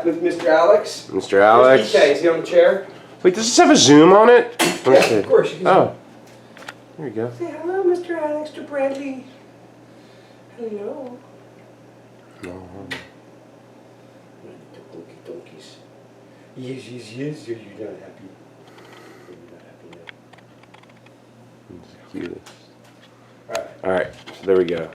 Mr. Alex. Mr. Alex. Is he on the chair? Wait, does this have a zoom on it? Yeah, of course. You can oh. There you go. Say hello, Mr. Alex to Bradley. Hello. No. Donkeys. Yes. You're not happy. It's the cutest. Alright. Alright, so there we go.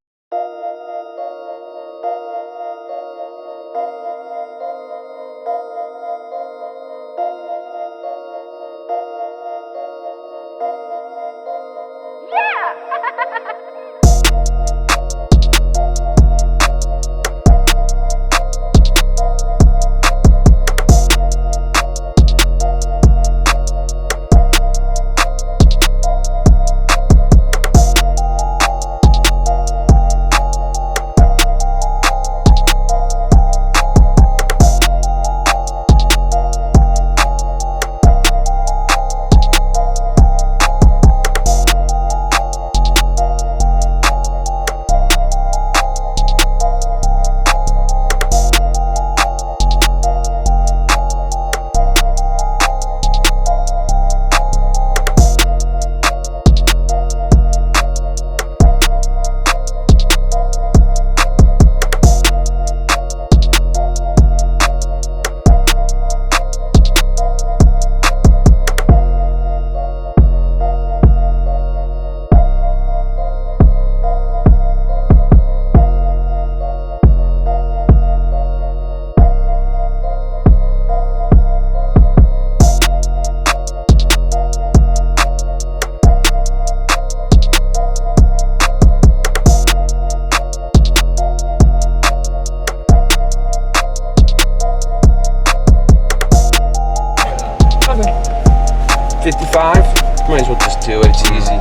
Might as well just do it, it's easy.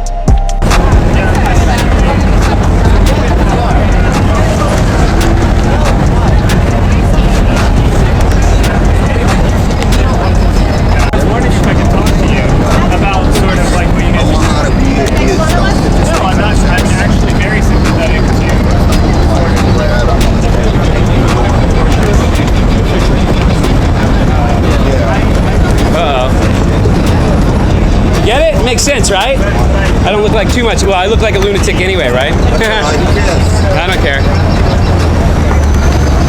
Makes sense, right? I don't look like too much. Well, I look like a lunatic anyway, right? I don't care.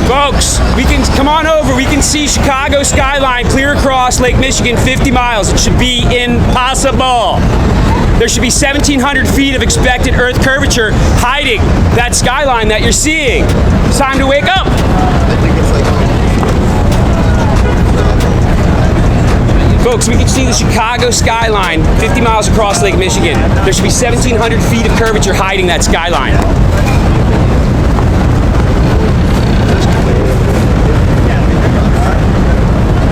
Folks, we can come on over. We can see Chicago skyline clear across Lake Michigan, 50 miles. It should be impossible. There should be 1,700 feet of expected Earth curvature hiding that skyline that you're seeing. It's time to wake up. Folks, we can see the Chicago skyline 50 miles across Lake Michigan. There should be 1,700 feet of curvature hiding that skyline.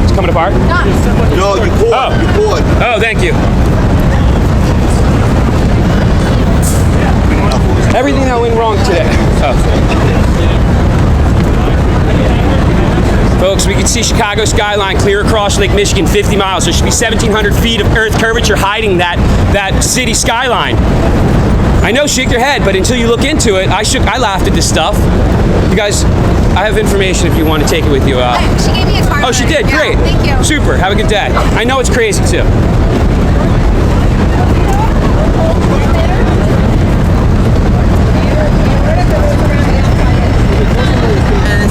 It's coming apart? No, you poured. Oh. You poured. Oh, thank you. Everything that went wrong today. Oh. Folks, we can see Chicago skyline clear across Lake Michigan, 50 miles. There should be 1,700 feet of Earth curvature hiding that city skyline. I know, shake your head, but until you look into it, I laughed at this stuff. You guys, I have information if you want to take it with you. She gave me a card. Oh, she did? Yeah, great. Thank you. Super. Have a good day. I know it's crazy, too.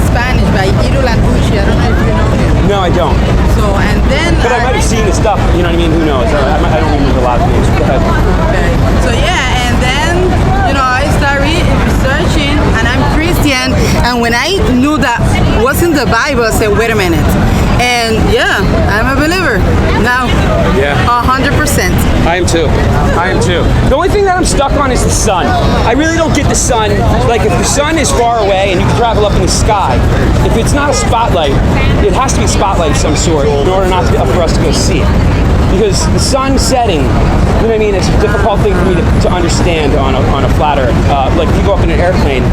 Spanish by Irulan Bushi. I don't know if you know him. No, I don't. So, and then... But I might have seen the stuff, you know what I mean? Who knows? I don't remember a lot of names. Go ahead. Okay. So, yeah, and then, you know, I started researching, and I'm Christian, and when I knew that wasn't the Bible, I said, wait a minute. And, yeah, I'm a believer. Now, Yeah. 100%. I am too. I am too. The only thing that I'm stuck on is the sun. I really don't get the sun. Like, if the sun is far away and you can travel up in the sky, if it's not a spotlight, it has to be a spotlight of some sort in order not to, for us to go see it. Because the sun setting, you know what I mean, it's a difficult thing for me to understand on a flat earth. Like if you go up in an airplane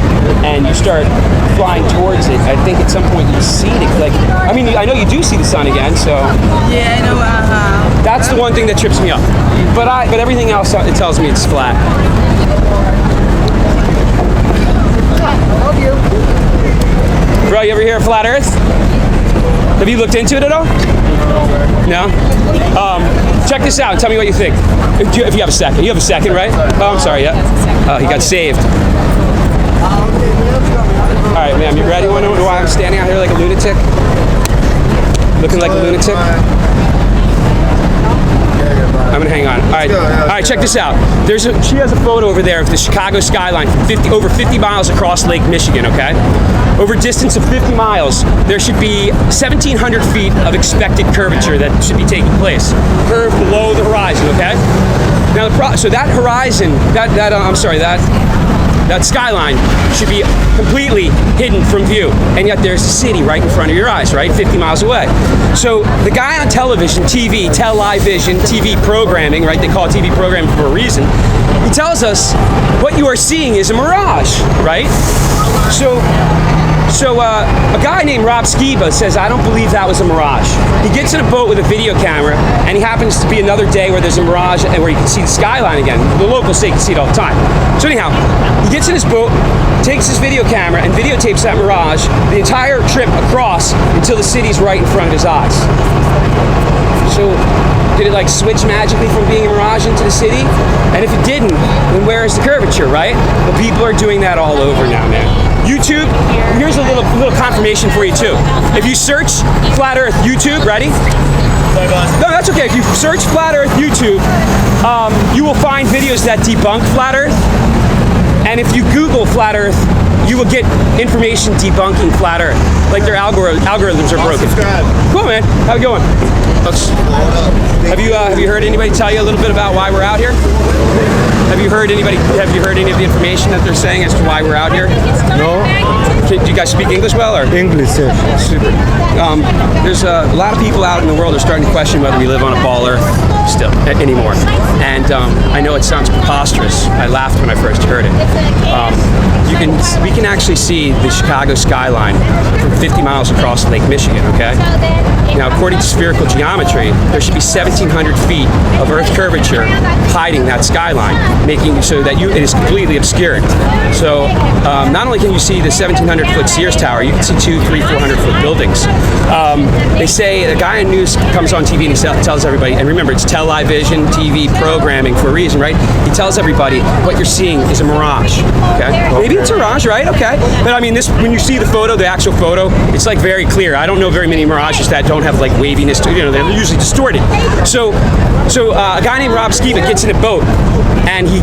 and you start flying towards it, I think at some point you see it. Like, I mean, I know you do see the sun again, so. Yeah, I know. That's the one thing that trips me up. But everything else, it tells me it's flat. Love you. Bro, you ever hear of flat earth? Have you looked into it at all? No? Check this out and tell me what you think. If you have a second. You have a second, right? Oh, I'm sorry, yeah. Oh, he got saved. All right, ma'am, you ready? You want to know why I'm standing out here like a lunatic? Looking like a lunatic? I'm gonna hang on. All right, check this out. She has a photo over there of the Chicago skyline from over 50 miles across Lake Michigan, okay? Over a distance of 50 miles, there should be 1,700 feet of expected curvature that should be taking place. Curve below the horizon, okay? Now, so that horizon, that skyline should be completely hidden from view, and yet there's a city right in front of your eyes, right, 50 miles away. So the guy on television, television, TV programming, right, they call it TV programming for a reason, he tells us what you are seeing is a mirage, right? So a guy named Rob Skiba says, I don't believe that was a mirage. He gets in a boat with a video camera, and he happens to be another day where there's a mirage and where you can see the skyline again. The locals say you can see it all the time. So anyhow, he gets in his boat, takes his video camera, and videotapes that mirage the entire trip across until the city's right in front of his eyes. So did it like switch magically from being a mirage into the city? And if it didn't, then where is the curvature, right? Well, people are doing that all over now, man. YouTube, here's a little confirmation for you too. If you search Flat Earth YouTube, ready? No, that's okay. If you search Flat Earth YouTube, you will find videos that debunk Flat Earth. And if you Google Flat Earth, you will get information debunking Flat Earth. Like their algorithms are broken. Cool, man. How you going? Have you heard anybody tell you a little bit about why we're out here? Have you heard any of the information that they're saying as to why we're out here? No. Do you guys speak English well, or? English, yeah. Super. There's a lot of people out in the world are starting to question whether we live on a ball Earth still anymore. And I know it sounds preposterous. I laughed when I first heard it. We can actually see the Chicago skyline from 50 miles across Lake Michigan, okay? Now, according to spherical geometry, there should be 1,700 feet of Earth curvature hiding that skyline, making so that it is completely obscured. So not only can you see the 1,700-foot Sears Tower, you can see 200, 300, 400-foot buildings. They say a guy in news comes on TV and he tells everybody, and remember, it's television, TV programming for a reason, right? He tells everybody what you're seeing is a mirage, okay? Maybe it's a mirage, right? Okay. But I mean, when you see the photo, the actual photo, it's like very clear. I don't know very many mirages that don't have like waviness to, they're usually distorted. So a guy named Rob Skiba gets in a boat, and he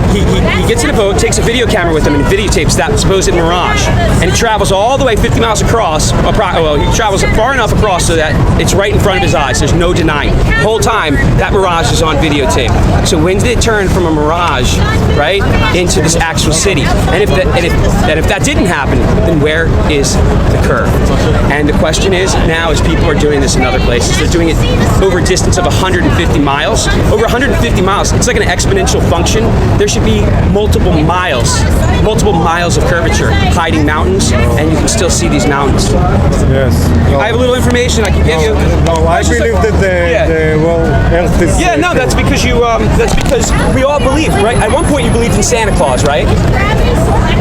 gets in a boat, takes a video camera with him, and videotapes that supposed mirage. And he travels all the way 50 miles across. Well, he travels far enough across so that it's right in front of his eyes. There's no denying. The whole time, that mirage is on videotape. So when did it turn from a mirage, right, into this actual city? And if that didn't happen, then where is the curve? And the question is now, as people are doing this in other places, they're doing it over a distance of 150 miles. Over 150 miles, it's like an exponential function. There should be multiple miles of curvature hiding mountains, and you can still see these mountains. Yes. I have a little information I can give you. No, I believe that the Earth is. Yeah, no, that's because we all believe, right? At one point you believed in Santa Claus, right?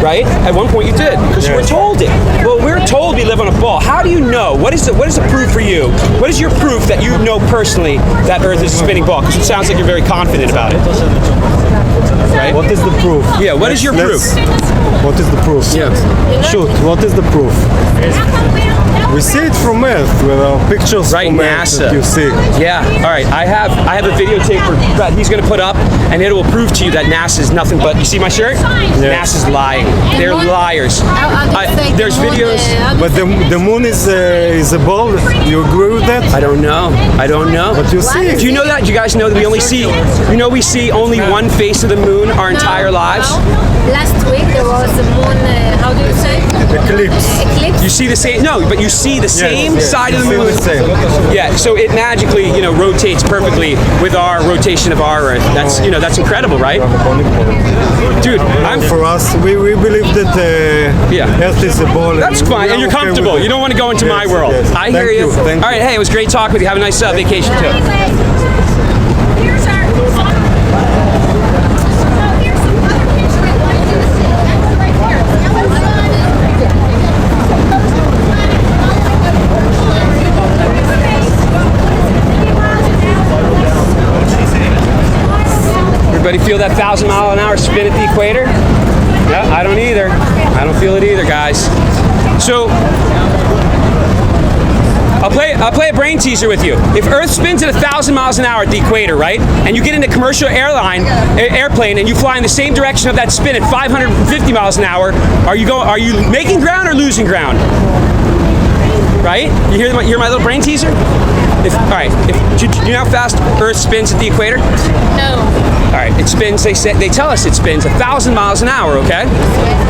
Right? At one point you did, because you were told it. Well, we're told we live on a ball. How do you know? What is the proof for you? What is your proof that you know personally that Earth is a spinning ball? Because it sounds like you're very confident about it. Right? What is the proof? Yeah, what is your proof? What is the proof? Yeah. Shoot, what is the proof? We see it from Earth with our pictures right, from NASA. Earth that you see. Yeah, all right. I have a videotape that he's going to put up, and it will prove to you that NASA is nothing but. You see my shirt? Yes. NASA's lying. They're liars. There's videos. But the moon is a ball. You agree with that? I don't know. But you see. Do you know that? Do you guys know that we only see? We see only one face of the moon our entire lives. Last week there was a moon. How do you say? Eclipse. You see the same? No, but you see the same side of the moon. Yeah. So it magically, rotates perfectly with our rotation of our Earth. That's incredible, right? Dude, for us, we believe that Earth is a ball. That's fine, and you're comfortable. You don't want to go into my world. Yes. I hear you. Thank All right, hey, it was great talking with you. Have a nice vacation too. Here's our Everybody feel that 1,000-mile-an-hour spin at the equator? Yeah, I don't either. I don't feel it either, guys. So I'll play a brain teaser with you. If Earth spins at 1,000 miles an hour at the equator, right, and you get in a commercial airplane and you fly in the same direction of that spin at 550 miles an hour, are you making ground or losing ground? Right? You hear my little brain teaser? All right. Do you know how fast Earth spins at the equator? No. All right. It spins. They tell us it spins 1,000 miles an hour. Okay.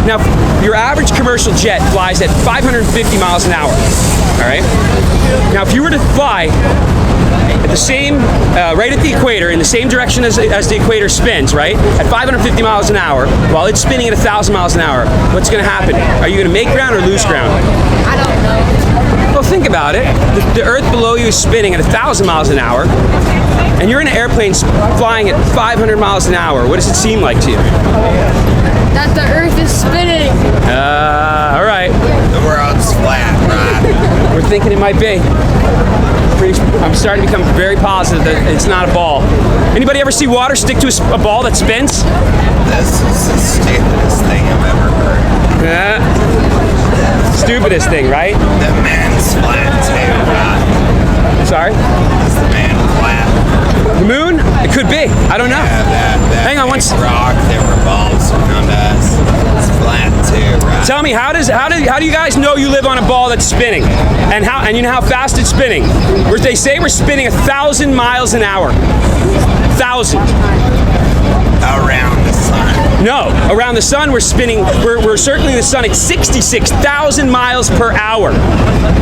Now, your average commercial jet flies at 550 miles an hour. All right. Now, if you were to fly at the same, right at the equator, in the same direction as the equator spins, right, at 550 miles an hour, while it's spinning at 1,000 miles an hour, what's going to happen? Are you going to make ground or lose ground? I don't know. Well, think about it. The Earth below you is spinning at 1,000 miles an hour, and you're in an airplane flying at 500 miles an hour. What does it seem like to you? That the Earth is spinning. All right. The world's flat, right? We're thinking it might be. I'm starting to become very positive that it's not a ball. Anybody ever see water stick to a ball that spins? This is the stupidest thing I've ever heard. Yeah. Stupidest thing, right? The man's flat too, right? Sorry? Is the man flat? The moon? It could be. I don't know. Yeah, that Hang on one big rock that revolves around us. It's flat too, right? Tell me, how do you guys know you live on a ball that's spinning? And you know how fast it's spinning? Where they say we're spinning 1,000 miles an hour. 1,000. Around the sun. No, around the sun we're spinning, we're circling the sun at 66,000 miles per hour.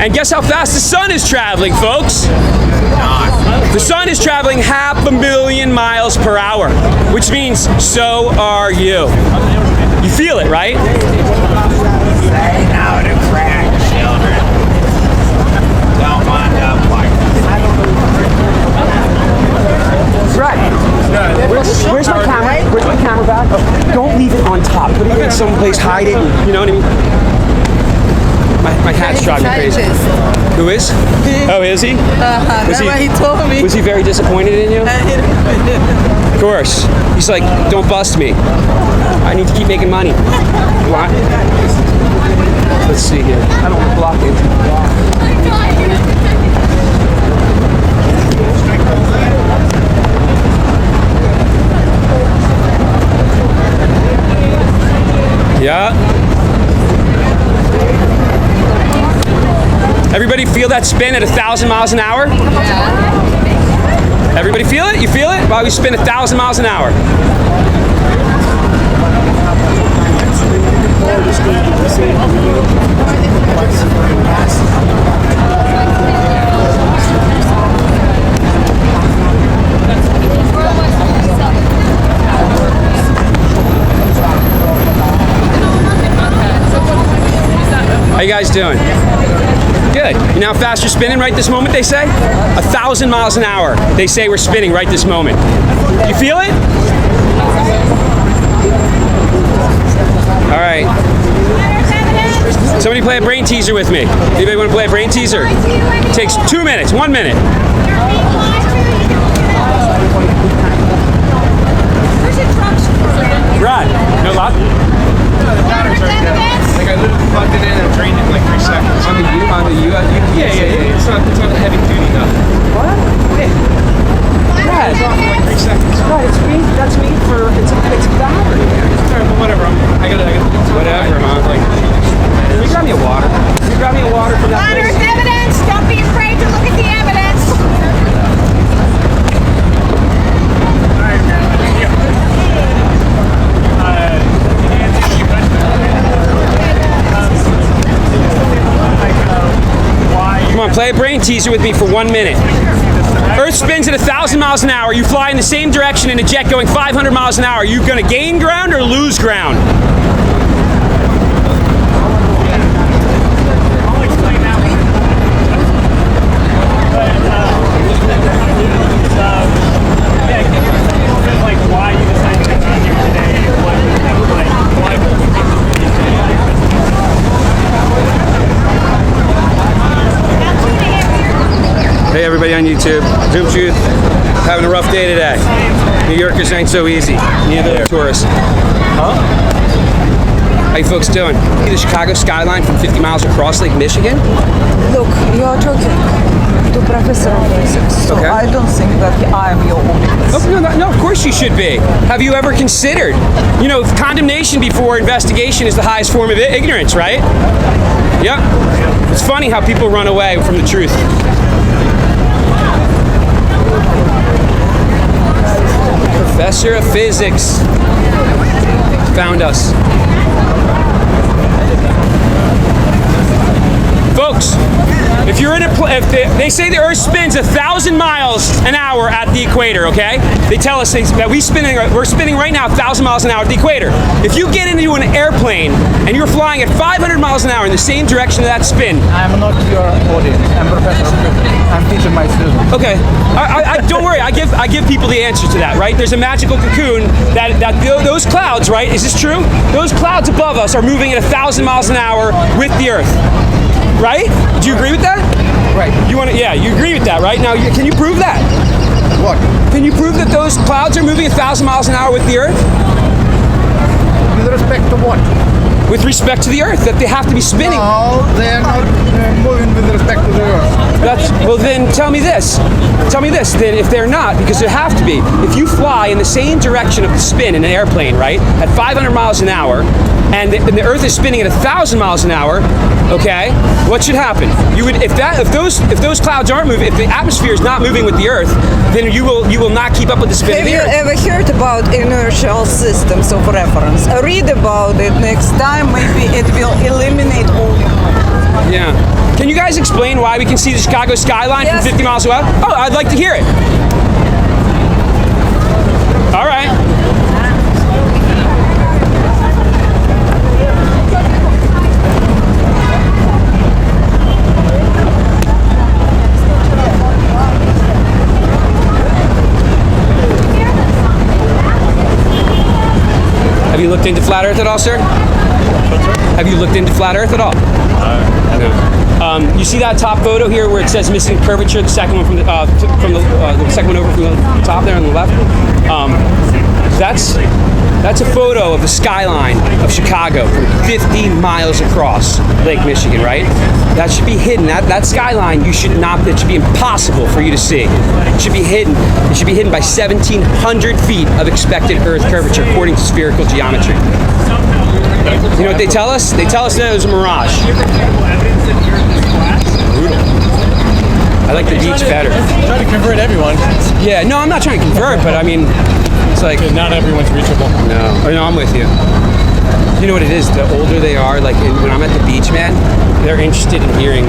And guess how fast the sun is traveling, folks? The sun is traveling 500,000 miles per hour, which means so are you. You feel it, right? Say no to crack, children. Don't wind up like Right. Where's my camera? Where's my camera back? Oh, don't leave it on top. Put it in someplace, hide it. You know what I mean? My hat's driving me crazy. Who is? Oh, is he? That's what he told me. Was he very disappointed in you? Of course. He's like, don't bust me. I need to keep making money. What? Let's see here. I don't want to block it. Yeah. Everybody feel that spin at 1,000 miles an hour? Yeah. Everybody feel it? You feel it? While we spin 1,000 miles an hour. How you guys doing? Good. You know how fast you're spinning right this moment, they say? 1,000 miles an hour. They say we're spinning right this moment. You feel it? All right. Somebody play a brain teaser with me. Anybody want to play a brain teaser? It takes 2 minutes, 1 minute. Right. No luck? Like I literally plugged it in and drained it in like 3 seconds. On the U? Yeah. It's not heavy duty enough. What? Yeah. Yeah. It's off in like 3 seconds. Right, that's me for, it's a battery. Alright, well, whatever. I gotta Whatever, huh? like, Can you grab me a water? Can you grab me a water from that place? There's evidence. Don't be afraid to look at the evidence. Come on, play a brain teaser with me for 1 minute. Earth spins at 1,000 miles an hour. You fly in the same direction in a jet going 500 miles an hour. Are you going to gain ground or lose ground? Hey everybody on YouTube, Zoom Truth, having a rough day today. New Yorkers ain't so easy. Neither are tourists. Huh? How you folks doing? See the Chicago skyline from 50 miles across Lake Michigan? Look, you are talking to Professor of Physics, so Okay. I don't think that I am your audience. Oh, no, of course you should be. Have you ever considered, condemnation before investigation is the highest form of ignorance, right? Yep. It's funny how people run away from the truth. Professor of Physics found us. Folks, if you're in if they say the Earth spins 1,000 miles an hour at the equator, okay? They tell us that we're spinning right now 1,000 miles an hour at the equator. If you get into an airplane and you're flying at 500 miles an hour in the same direction of that spin, I'm not your audience. I'm Professor of Physics. I'm teaching my students. okay, don't worry. I give people the answer to that, right? There's a magical cocoon that those clouds, right? Is this true? Those clouds above us are moving at 1,000 miles an hour with the Earth. Right? Do you agree with that? Right. You agree with that, right? Now, can you prove that? What? Can you prove that those clouds are moving 1,000 miles an hour with the Earth? With respect to what? With respect to the Earth, that they have to be spinning. No, they're not moving with respect to the Earth. Well, then tell me this. Then if they're not, because there have to be. If you fly in the same direction of the spin in an airplane, right, at 500 miles an hour, and the Earth is spinning at 1,000 miles an hour, okay, what should happen? If those clouds aren't moving, if the atmosphere is not moving with the Earth, then you will not keep up with the spin of Have the you Earth. ever heard about inertial systems of reference? Read about it next time. Maybe it will eliminate all your problems. Yeah. Can you guys explain why we can see the Chicago skyline Yes. from 50 miles away? Oh, I'd like to hear it. All right. Have you looked into flat Earth at all, sir? Have you looked into flat Earth at all? No. You see that top photo here where it says missing curvature, the second one from the second one over from the top there on the left? That's a photo of the skyline of Chicago from 50 miles across Lake Michigan, right? That should be hidden. That skyline, it should be impossible for you to see. It should be hidden. It should be hidden by 1,700 feet of expected Earth curvature according to spherical geometry. You know what they tell us? They tell us that it was a mirage. Brutal. I like the beach better. Try to convert everyone. Yeah, no, I'm not trying to convert, but I mean, it's like... Not everyone's reachable. No, I'm with you. You know what it is? The older they are, like when I'm at the beach, man, they're interested in hearing.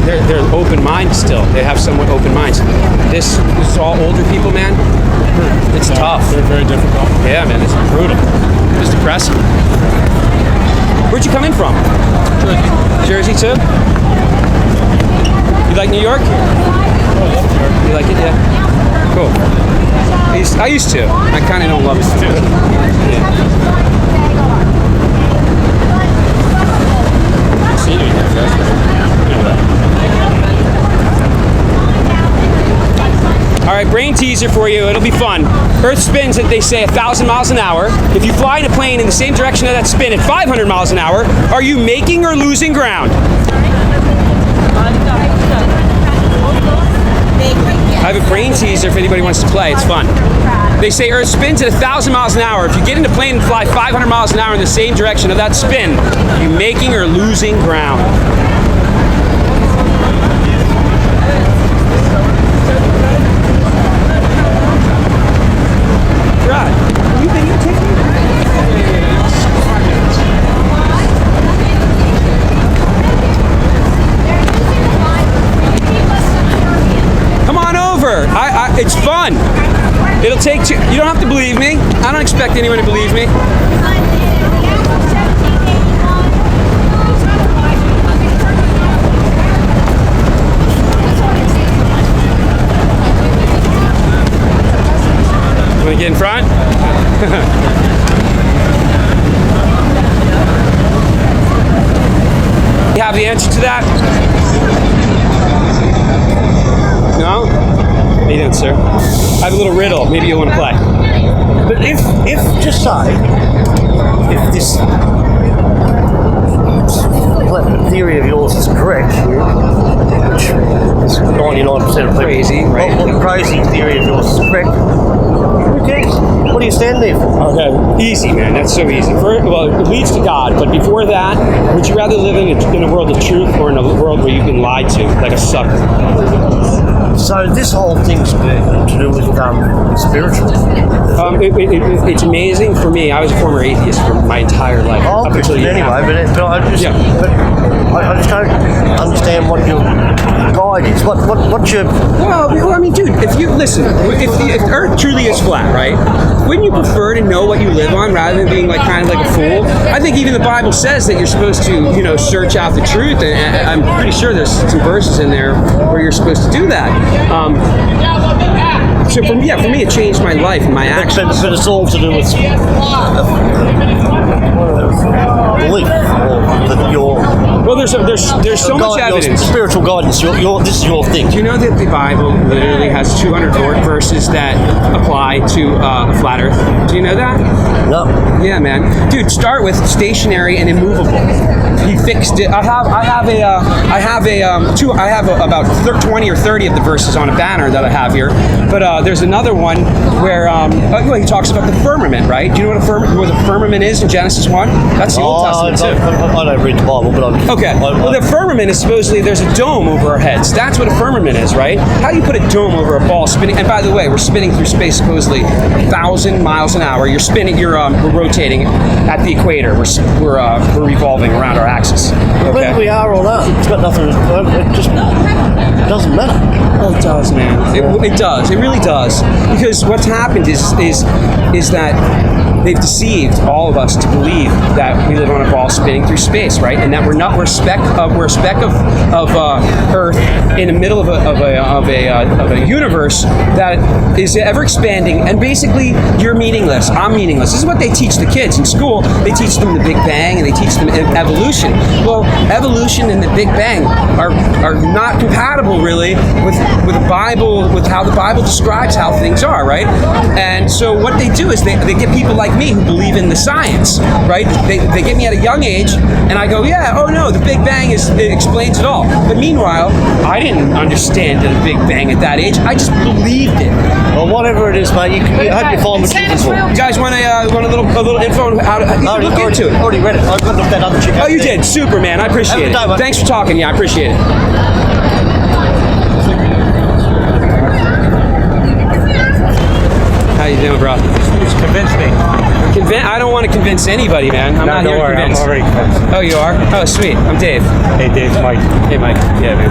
They're open minded still. They have somewhat open minds. This is all older people, man. It's tough. They're very difficult. Yeah, man, it's brutal. It's depressing. Where'd you come in from? Jersey too? You like New York? You like it? Yeah. Cool. I used to. I kind of don't love it too. Yeah. All right, brain teaser for you. It'll be fun. Earth spins at, they say, 1,000 miles an hour. If you fly in a plane in the same direction of that spin at 500 miles an hour, are you making or losing ground? I have a brain teaser if anybody wants to play. It's fun. They say Earth spins at 1,000 miles an hour. If you get in a plane and fly 500 miles an hour in the same direction of that spin, are you making or losing ground? It's fun. It'll take two. You don't have to believe me. I don't expect anyone to believe me. Want to get in front? You have the answer to that? No? How you doing, sir? I have a little riddle. Maybe you want to play. But if just say, if this theory of yours is correct, which is 99% of people crazy, right? Well, the crazy theory of yours is correct. Who cares? What are you standing there for? Okay, easy, man. That's so easy. Well, it leads to God, but before that, would you rather live in a world of truth or in a world where you've been lied to, like a sucker? So this whole thing's to do with spiritual. It's amazing for me. I was a former atheist for my entire life. Oh, up until anyway, I just don't understand what your guide is. What's your... Well, I mean, dude, if you listen, if Earth truly is flat, right? Wouldn't you prefer to know what you live on rather than being like kind of like a fool? I think even the Bible says that you're supposed to, search out the truth, and I'm pretty sure there's some verses in there where you're supposed to do that. So for me, it changed my life and my actions. But it's all to do with belief, or your... Well, there's so much evidence. Spiritual guidance. This is your thing. Do you know that the Bible literally has 200 verses that apply to flat Earth? Do you know that? No. Yeah, man. Dude, start with stationary and immovable. He fixed it. I have about 20 or 30 of the verses on a banner that I have here. But there's another one where he talks about the firmament, right? Do you know what the firmament is in Genesis 1? That's the Old Testament too. I don't read the Bible, but okay. Well, the firmament is supposedly there's a dome over our heads. That's what a firmament is, right? How do you put a dome over a ball spinning? And by the way, we're spinning through space supposedly 1,000 miles an hour. You're spinning. We're rotating at the equator. We're revolving around our axis. Okay. Whether we are or not, it's got nothing. It just doesn't matter. Oh, it does, man. It does. It really does. Because what's happened is that they've deceived all of us to believe that we live on a ball spinning through space, right? And that we're a speck of Earth in the middle of a universe that is ever expanding. And basically, you're meaningless. I'm meaningless. This is what they teach the kids in school. They teach them the Big Bang and they teach them evolution. Well, evolution and the Big Bang are not compatible really with the Bible, with how the Bible describes how things are, right? And so what they do is they get people like me who believe in the science, right? They get me at a young age, and I go, yeah, oh no, the Big Bang it explains it all. But meanwhile, I didn't understand the Big Bang at that age. I just believed it. Well, whatever it is, mate, I hope you find what you're looking for. You guys want a little info on how to look into it? I already read it. I've got to look that other chick. Oh, you did? Super, man. I appreciate it. Thanks for talking. Yeah, I appreciate it. How you doing, bro? Just convince me. I don't want to convince anybody, man. I'm not here to convince. I'm already convinced. Oh, you are? Oh, sweet. I'm Dave. Hey, Dave. Mike. Hey, Mike. Yeah, man.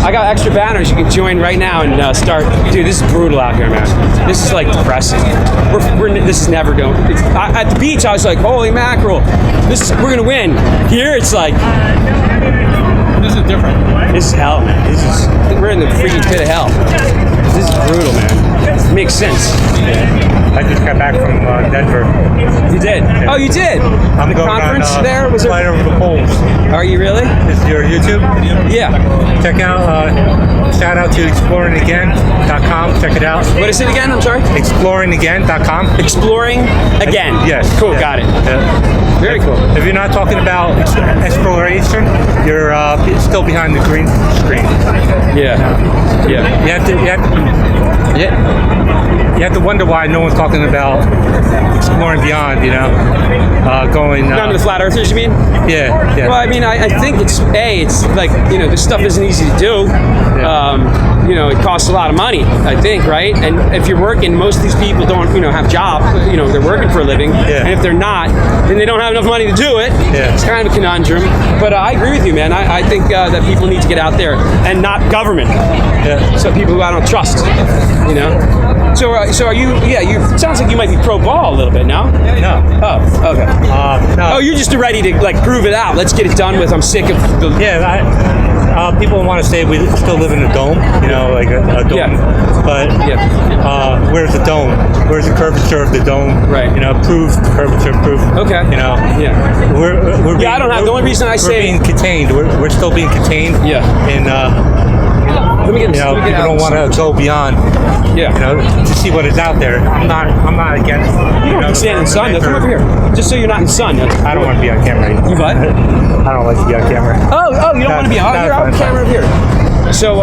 I got extra banners. You can join right now and start. Dude, this is brutal out here, man. This is like depressing. This is never going. At the beach, I was like, holy mackerel. We're gonna win. Here, it's like. This is different. This is hell, man. We're in the freaking pit of hell. This is brutal, man. Makes sense. I just got back from Denver. You did? Yeah. Oh, you did? I'm the going conference on, there? Was flight over the poles. Are you really? Is your YouTube? Yeah. Check out, shout out to exploringagain.com. Check it out. What is it again? I'm sorry? Exploringagain.com. Exploring again. Yes. Cool, Yeah. got it. Yeah. Very cool. If you're not talking about exploration, you're still behind the green screen. Yeah. Yeah. You have to wonder why no one's talking about exploring beyond, going... None of the flat earthers, you mean? Yeah. Well, I mean, I think it's like, this stuff isn't easy to do. Yeah. It costs a lot of money, I think, right? And if you're working, most of these people don't, have jobs, they're working for a living. Yeah. And if they're not, then they don't have enough money to do it. Yeah. It's kind of a conundrum. But I agree with you, man. I think that people need to get out there and not government. Yeah. So people who I don't trust, So are you? Yeah, it sounds like you might be pro ball a little bit now. No. Oh, okay. No. Oh, you're just ready to prove it out. Let's get it done with. I'm sick of the. Yeah, people want to say we still live in a dome, like a dome. Yeah. But where's the dome? Where's the curvature of the dome? Right. Prove curvature. Prove. Okay. Yeah. We're I don't have. The only reason I say being contained. We're still being contained. Yeah. In Let me get You know, let me get people out. don't want to go beyond. Yeah. You know, to see what is out there. I'm not against. You don't have to stand in the sun. Though. Come over here. Just so you're not in the sun. I don't want to be on camera. You what? I don't like to be on camera. Oh, you don't want to be on. Here, I'll have a camera over here. So,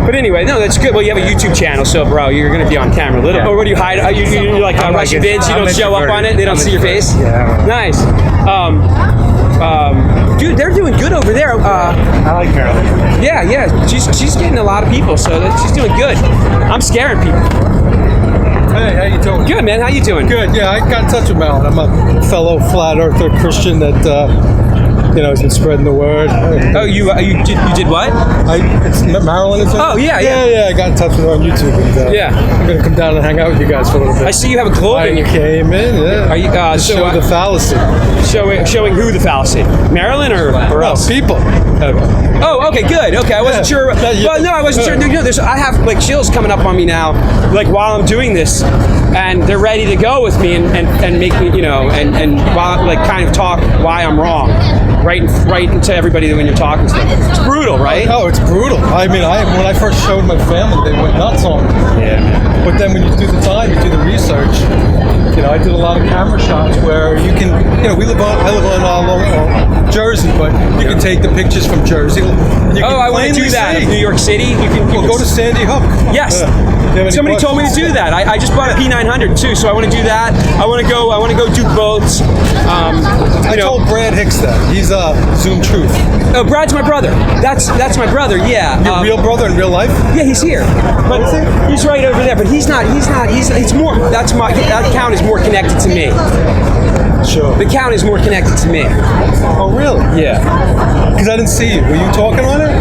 but anyway, no, that's good. Well, you have a YouTube channel, so bro, you're going to be on camera a little. Or what do you hide? You're like Russian vids. You don't show up on it. They don't see your face. Yeah. Nice. Dude, they're doing good over there. I like Marilyn. Yeah. She's getting a lot of people, so she's doing good. I'm scaring people. Hey, how you doing? Good, man. How you doing? Good. Yeah, I got in touch with Marilyn. I'm a fellow flat earther Christian that has been spreading the word. Oh, you did what? It's Marilyn. Oh, yeah. I got in touch with her on YouTube. And, I'm gonna come down and hang out with you guys for a little bit. I see you have a globe in your came in. Yeah. Are you to show the fallacy? Showing who the fallacy? Marilyn or us? People. Okay. Oh, okay, good. Okay, I wasn't sure. Well, no, I wasn't sure. You know, I have like chills coming up on me now, like while I'm doing this, and they're ready to go with me and make me, and while, like kind of talk why I'm wrong, right into everybody when you're talking to them. It's brutal, right? Oh, it's brutal. I mean, when I first showed my family, they went nuts on me. Yeah. But then when you do the time, you do the research. I did a lot of camera shots where you can, I live on Jersey, but you can take the pictures from Jersey. I want to do that. New York City, you can go to Sandy Hook. Yes. Somebody told me to do that. I just bought a P900 too, so I want to do that. I want to go do boats. I told Brad Hicks that. He's zoomtruth. Oh, Brad's my brother. That's my brother. Yeah. Your real brother in real life? Yeah, he's here. But he's right over there. But he's not. It's more. That account is more connected to me. Sure. The account is more connected to me. Oh, really? Yeah. Because I didn't see you. Were you talking on it?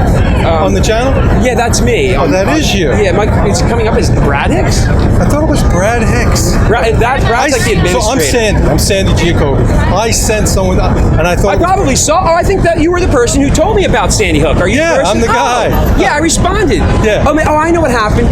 On the channel? Yeah, that's me. Oh, that is you. Yeah, it's coming up as Brad Hicks. I thought it was Brad Hicks. Brad's like the administrator. So I'm Sandy Giacobi. I sent someone, and I thought... I probably saw... Oh, I think that you were the person who told me about Sandy Hook. Are you the person? I'm the guy. Yeah, I responded. Yeah. Oh, I know what happened.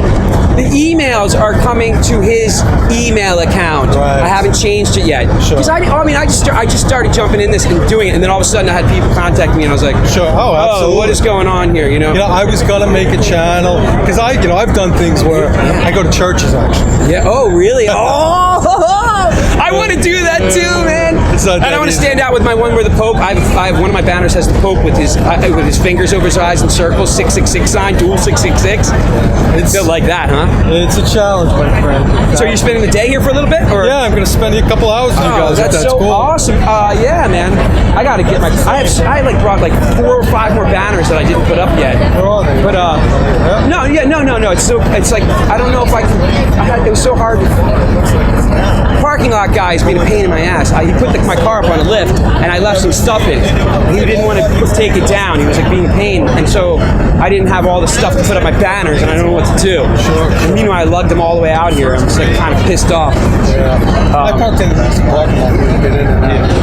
The emails are coming to his email account. Right. I haven't changed it yet. Sure. Because I just started jumping in this and doing it, and then all of a sudden I had people contact me, and I was like, sure. Oh, absolutely. What is going on here? I was gonna make a channel because I've done things where I go to churches actually. Yeah. Oh, really? I want to do that too, man. And I want to stand out with my one where the Pope. I have one of my banners has the Pope with his fingers over his eyes in circles, 666 sign, dual 666. It's built like that, huh? It's a challenge, my friend. So you're spending the day here for a little bit, or? Yeah, I'm gonna spend a couple hours with you guys. That's so cool. awesome. Yeah, man. I gotta get my. I brought like 4 or 5 more banners that I didn't put up yet. Where are they? But no. It's like I don't know if I can. It was so hard. Parking lot guy's being a pain in my ass. He put my car up on a lift, and I left some stuff in. He didn't want to take it down. He was like being a pain, and so I didn't have all the stuff to put up my banners, and I don't know what to do. Sure. And meanwhile, I lugged them all the way out here. I'm just like kind of pissed off. Yeah. I parked in the parking lot.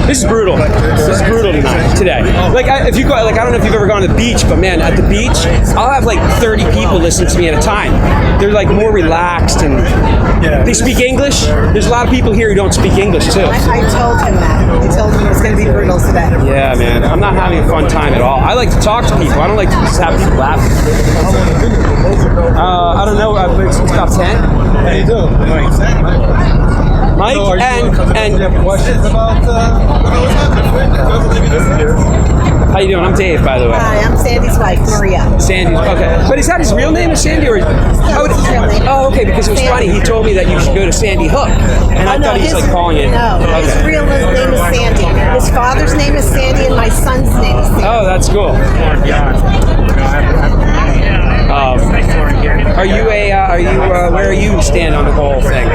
This is brutal. This is brutal today. Like if you go, I don't know if you've ever gone to the beach, but man, at the beach, I'll have like 30 people listen to me at a time. They're like more relaxed and they speak English. There's a lot of people here who don't speak English too. I told him that. I told him it was going to be brutal today. Yeah, man. I'm not having a fun time at all. I like to talk to people. I don't like to just have people laugh. I don't know. It's about 10. How you doing? Mike, so and you have questions about how you doing? I'm Dave, by the way. Hi, I'm Sandy's wife, Maria. Sandy's, okay. But is that his real name, is Sandy? Or, oh, okay, because it was funny. He told me that you should go to Sandy Hook. And I thought he was like calling it. No, his real name is Sandy. His father's name is Sandy, and my son's name is Sandy. Oh, that's cool. Where are you stand on the whole thing?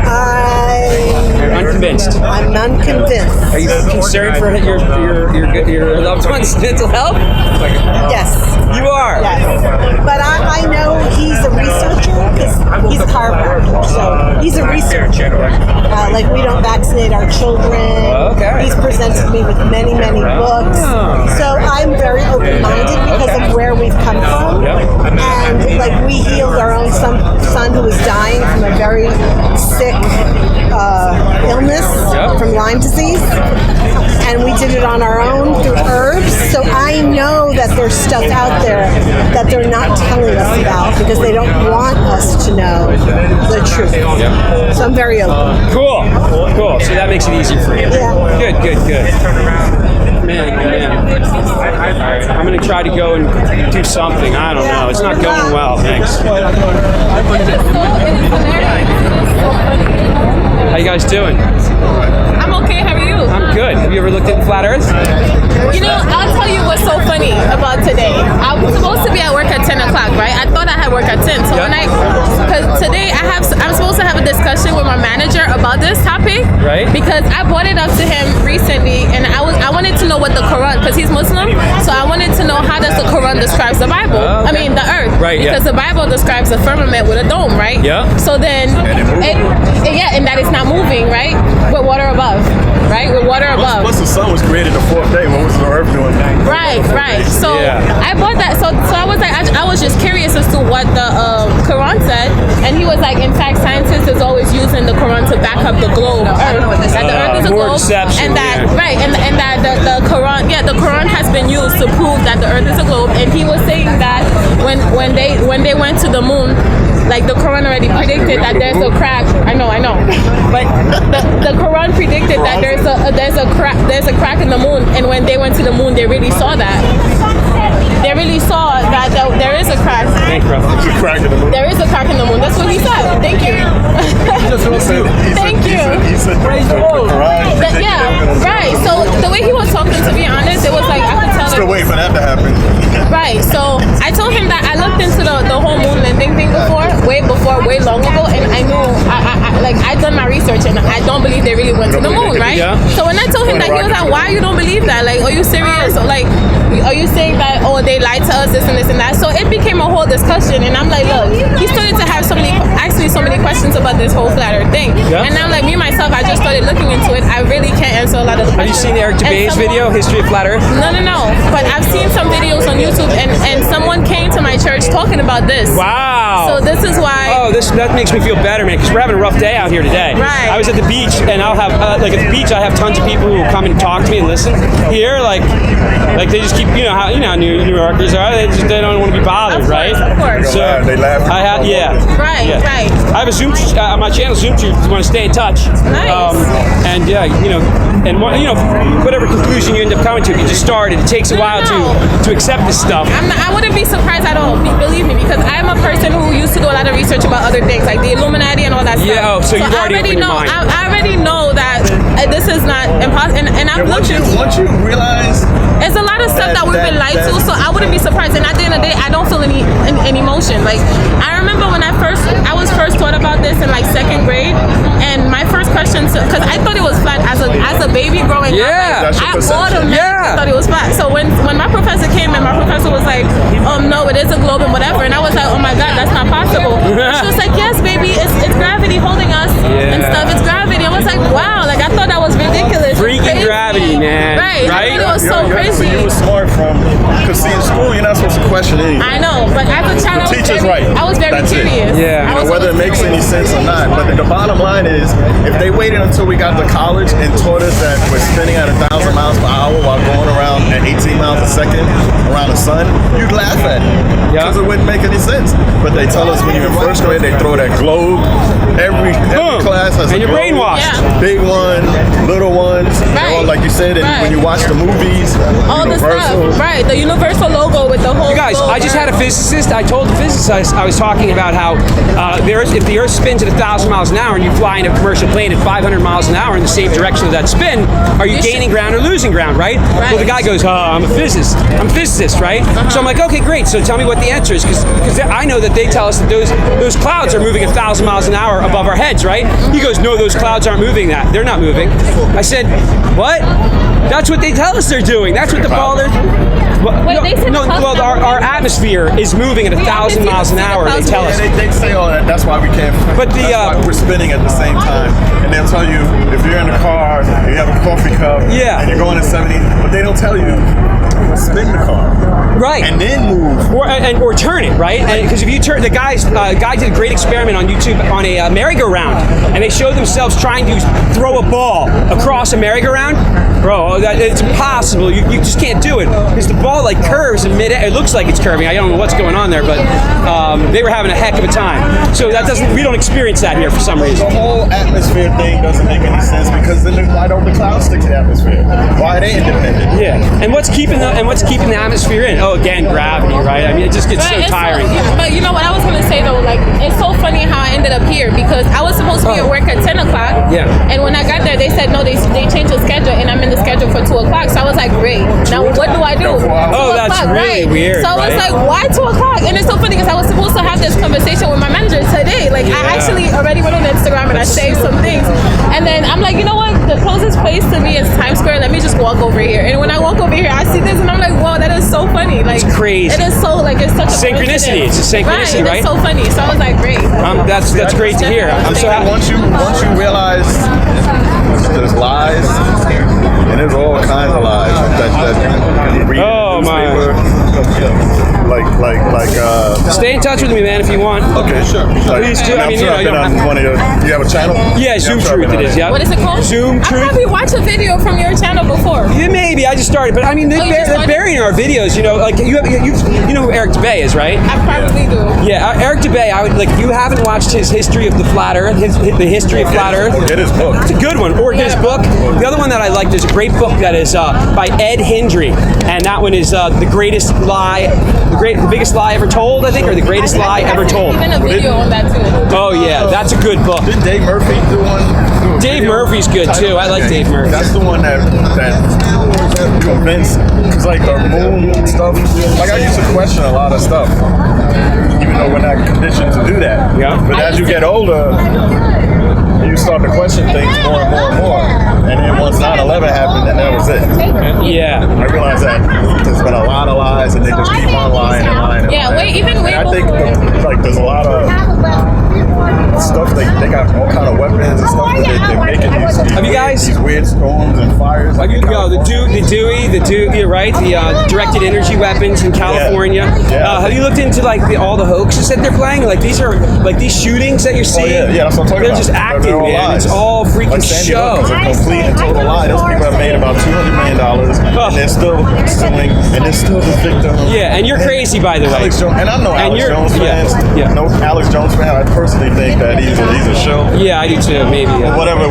You're unconvinced. I'm unconvinced. Are you concerned for your loved one's mental health? Yes. You are? Yes. But I know he's a researcher because he's a chiropractor. So he's a researcher. Like we don't vaccinate our children. Okay. He's presented me with many, many books. So I'm very open-minded because of where we've come from. And like we healed our own son who was dying from a very sick illness from Lyme disease. And we did it on our own through herbs. So I know that there's stuff out there that they're not telling us about because they don't want us to know the truth. Yep. So I'm very open. Cool. So that makes it easier for you. Yeah. Good. Man. I'm gonna try to go and do something. I don't know. It's not going well. Thanks. How you guys doing? I'm okay. How are you? I'm good. Have you ever looked at Flat Earth? You know, I'll tell you what's so funny about today. I was supposed to be at work at 10 o'clock, right? I thought I had work at 10. So because today I'm supposed to have a discussion with my manager about this topic. Right. Because I brought it up to him recently, and I wanted to know what the Quran, because he's Muslim, so I wanted to know how does the Quran describes the Bible. I mean, the earth. Right, because the Bible describes a firmament with a dome, right? Yeah. So then, and that it's not moving, right? With water above, right? With water above. Once the sun was created the fourth day, what was the earth doing? Right. So I bought that. So I was like, I was just curious as to what the Quran said, and he was like, in fact, scientists is always using the Quran to back up the globe, Earth, that the Earth is a globe, and that and that the Quran, the Quran has been used to prove that the Earth is a globe. And he was saying that when they went to the moon, like the Quran already predicted that there's a crack. I know, but the Quran predicted that there's a crack in the moon, and when they went to the moon, they really saw that. They really saw that there is a crack. There's a crack in the moon. There is a crack in the moon. That's what he said. Thank you. Thank you. He said right. So the way he was talking, to be honest, it was like I could tell. Still waiting for that to happen. Right. So I told him that I looked into the whole moon landing thing way long ago, and I knew I'd done my research, and I don't believe they really went to the moon, right? Yeah. So when I told him that, he was like, "Why you don't believe that? Like, are you serious? Like, are you saying that? Oh, they lied to us, this and that?" So it became a whole discussion, and I'm like, "Look, he started to have so many questions about this whole flat earth thing," and I'm like, me myself, I just started looking into it. I really can't answer a lot of the questions. Have you seen Eric DeBay's video, History of Flat Earth? No. But I've seen some videos on YouTube, and someone came to my church talking about this. Wow. So this is why. Oh, that makes me feel better, man, because we're having a rough day out here today. Right. I was at the beach, and I'll have at the beach, I have tons of people who come and talk to me and listen. Here, like they just keep, you know how New Yorkers are. They don't want to be bothered, right? Of course. So they laugh. Right. I have a Zoom on my channel, ZoomTruth. If you want to stay in touch. Nice. Whatever conclusion you end up coming to, if you just started, it takes a while to accept this stuff. I wouldn't be surprised at all, believe me, because I'm a person who used to do a lot of research about other things, like the Illuminati and all that stuff. Yeah, so you've already opened your mind. I already know that this is not impossible, and I've looked into. Once you realize, it's a lot of stuff that we've been lied to, so I wouldn't be surprised. And at the end of the day, I don't feel any emotion. Like, I remember when I was first taught about this in like second grade, and my first question, because I thought it was flat as a baby growing up. I automatically thought it was flat. So when my professor came and my professor was like, no, it is a globe and whatever, and I was like, oh my God, that's not possible. She was like, yes, baby, it's gravity holding us and stuff. It's gravity. I was like, wow, like I thought that was ridiculous. Freaking gravity, man. Right. I thought it was so crazy. You were smart because see, in school you're not supposed to question anything. I know, but as a child, I was very curious. Yeah. Whether it makes any sense or not. But the bottom line is, if they waited until we got to college and taught us that we're spinning at 1,000 miles per hour while going around at 18 miles a second around the sun, you'd laugh at it because it wouldn't make any sense. But they tell us when you're in first grade, they throw that globe. Every class has and a you're globe. brainwashed. Big one, little ones, all, like you said. And when you watch the movies, all the stuff, right? The Universal logo with the whole. You guys, globe, I just had a physicist. I told the physicist I was talking about how if the Earth spins at 1,000 miles an hour and you fly in a commercial plane at 500 miles an hour in the same direction of that spin, are you gaining ground or losing ground, right? Well, the guy goes, I'm a physicist, right? So I'm like, okay, great. So tell me what the answer is, because I know that they tell us that those clouds are moving at 1,000 miles an hour above our heads, right? He goes, no, those clouds aren't moving that. They're not moving. I said, what? That's what they tell us they're doing. That's what the ball is. Our atmosphere is moving at 1,000 miles an hour. They tell us. They say all that. That's why we can't. But that's why we're spinning at the same time, and they'll tell you if you're in a car, you have a coffee cup, and you're going at 70. But they don't tell you spin the car. Right. And then move. Or turn it, right? Because if you turn, the guy did a great experiment on YouTube on a merry-go-round, and they showed themselves trying to throw a ball across a merry-go-round. Bro, it's impossible. You just can't do it because the ball like curves in mid-air. It looks like it's curving. I don't know what's going on there, but they were having a heck of a time. So we don't experience that here for some reason. The whole atmosphere thing doesn't make any sense because then why don't the clouds stick to the atmosphere? Why are they independent? Yeah, and what's keeping the atmosphere in? Oh, again, gravity, right? I mean, it just gets so tiring. But you know what I was gonna say though, like it's so funny how I ended up here because I was supposed to be at work at 10 o'clock. Yeah. And when I got there, they said no, they changed the schedule, and I'm in the schedule for 2 o'clock. So I was like, great. Now what do I do? Oh, that's really weird. So I was like, why 2 o'clock? And it's so funny because I was supposed to have this conversation with my manager today. Like I actually already went on Instagram and I saved some things. And then I'm like, you know what? The closest place to me is Times Square. Let me just walk over here. And when I walk over here, I see this and I'm like, wow, that is so funny. Like it's crazy. It is so like it's such a synchronicity. It's a synchronicity, right? It's so funny. So I was like, great. That's great to hear. I'm so happy. Once you realize there's lies, and there's all kinds of lies that you read in the newspaper. Stay in touch with me, man, if you want. Okay, sure. Please do. I mean, you have a channel? Yeah, Zoom Truth it is. Yeah. What is it called? Zoom Truth. I probably watched a video from your channel before. Yeah, maybe. I just started, but I mean, they're burying our videos. You know, like you know who Eric DeBay is, right? I probably do. Yeah, Eric DeBay. I would like. You haven't watched his history of the flat Earth. The history of flat Earth. Get his book. It's a good one. Or get his book. The other one that I like. There's a great book that is by Ed Hendry, and that one is the greatest lie, the biggest lie ever told, I think, or the greatest lie ever told. Even a video on that too. Oh yeah, that's a good book. Didn't Dave Murphy do one? Dave Murphy's good too. I like Dave Murphy. That's the one that convinced, because like the moon and stuff. Like I used to question a lot of stuff, even though we're not conditioned to do that. Yeah. But as you get older, you start to question things more and more and more. And then once 9/11 happened, then that was it. Yeah. I realized that there's been a lot of lies, and they just keep on lying and lying. And yeah, lying. even way I think like there's a lot of stuff. They got all kind of weapons and stuff that they're making these weird storms and fires. Have you, the Dewey, right? The directed energy weapons in California. Yeah. Have you looked into like all the hoaxes that they're playing? Like these are like these shootings that you're seeing. Yeah, that's what I'm talking they're about. just acting, all man. lies. It's all freaking like Sandy show. Hook is a complete and total lie. Those people have made about $200 million, and they're still suing, and they're still the victim. Yeah, and you're crazy, by the way. Alex Jones, and I know Alex Jones fans. Yeah. No Alex Jones fan. I personally think that he's a show. Yeah, I do too. Maybe. Yeah. Whatever.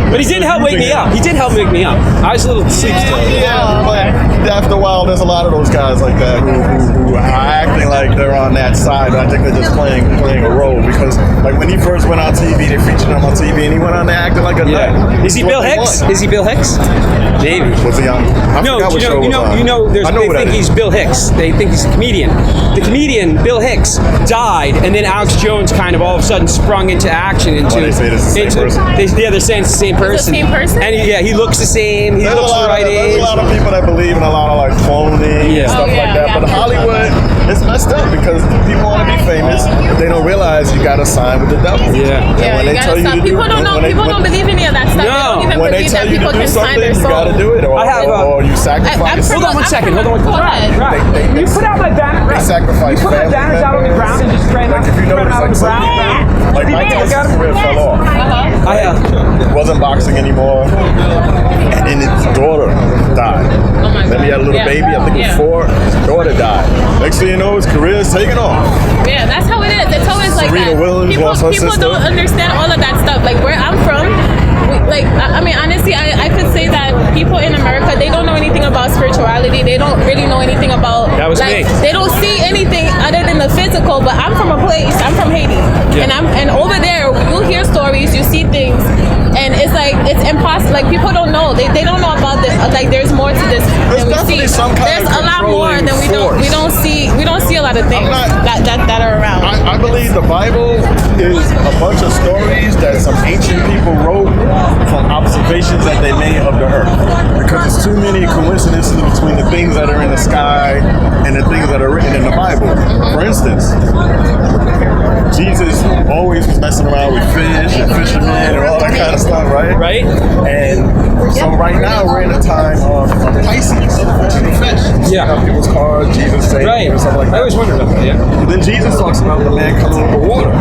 But he did help wake me up. He did help wake me up. I was a little asleep still. Yeah, but after a while, there's a lot of those guys like that who are acting like they're on that side, but I think they're just playing a role because, like, when he first went on TV, they featured him on TV, and he went on there acting like a nut. Is he Bill Hicks? Is he Bill Hicks? Maybe. Was he on? They think he's Bill Hicks. They think he's a comedian. The comedian Bill Hicks died, and then Alex Jones kind of all of a sudden sprung into action. They say it's the same person. They're saying it's the same person. The same person? And he looks the same. He looks the right age. There's a lot of people that believe in a lot of like cloning and stuff like that. But Hollywood, it's messed up because people want to be famous, but they don't realize you got to sign with the devil. Yeah. Yeah, when they tell you to people don't know. People don't believe any of that stuff. No. They don't even when they believe tell that you people to do can sign something, their you soul. got to do it, or you sacrifice. Hold on one second. Can you put out my banner? They sacrifice. You put my banners out on the ground and just spread like if you notice, like ground. Like Mike Tyson's career fell off. Wasn't boxing anymore, and then his daughter died. Then he had a little baby. I think it was 4. His daughter died. Next thing you know, his career is taking off. Yeah, that's how it is. It's always like Serena that. Williams lost her People sister. don't understand all of that stuff. Like where I'm from, I mean, honestly, I could say that people in America, they don't know anything about spirituality. They don't really know anything about. That was me. They don't see anything other than the physical. But I'm from a place. I'm from Haiti, and over there, you'll hear stories, you see things, and it's like it's impossible. Like people don't know. They don't know about this. Like there's more to this than we see. There's a lot more than we don't see. We don't see a lot of things that are around. I believe the Bible is a bunch of stories that some ancient people wrote from observations that they made of the earth. Because there's too many coincidences between the things that are in the sky and the things that are written in the Bible. For instance, Jesus always was messing around with fish and fishermen and all that kind of stuff, right? Right. And so right now we're in a time of Pisces, which is the fish. out people's cars, Jesus saved Right. or something like that. I always wondered about that, yeah. And then Jesus talks about the man coming over water.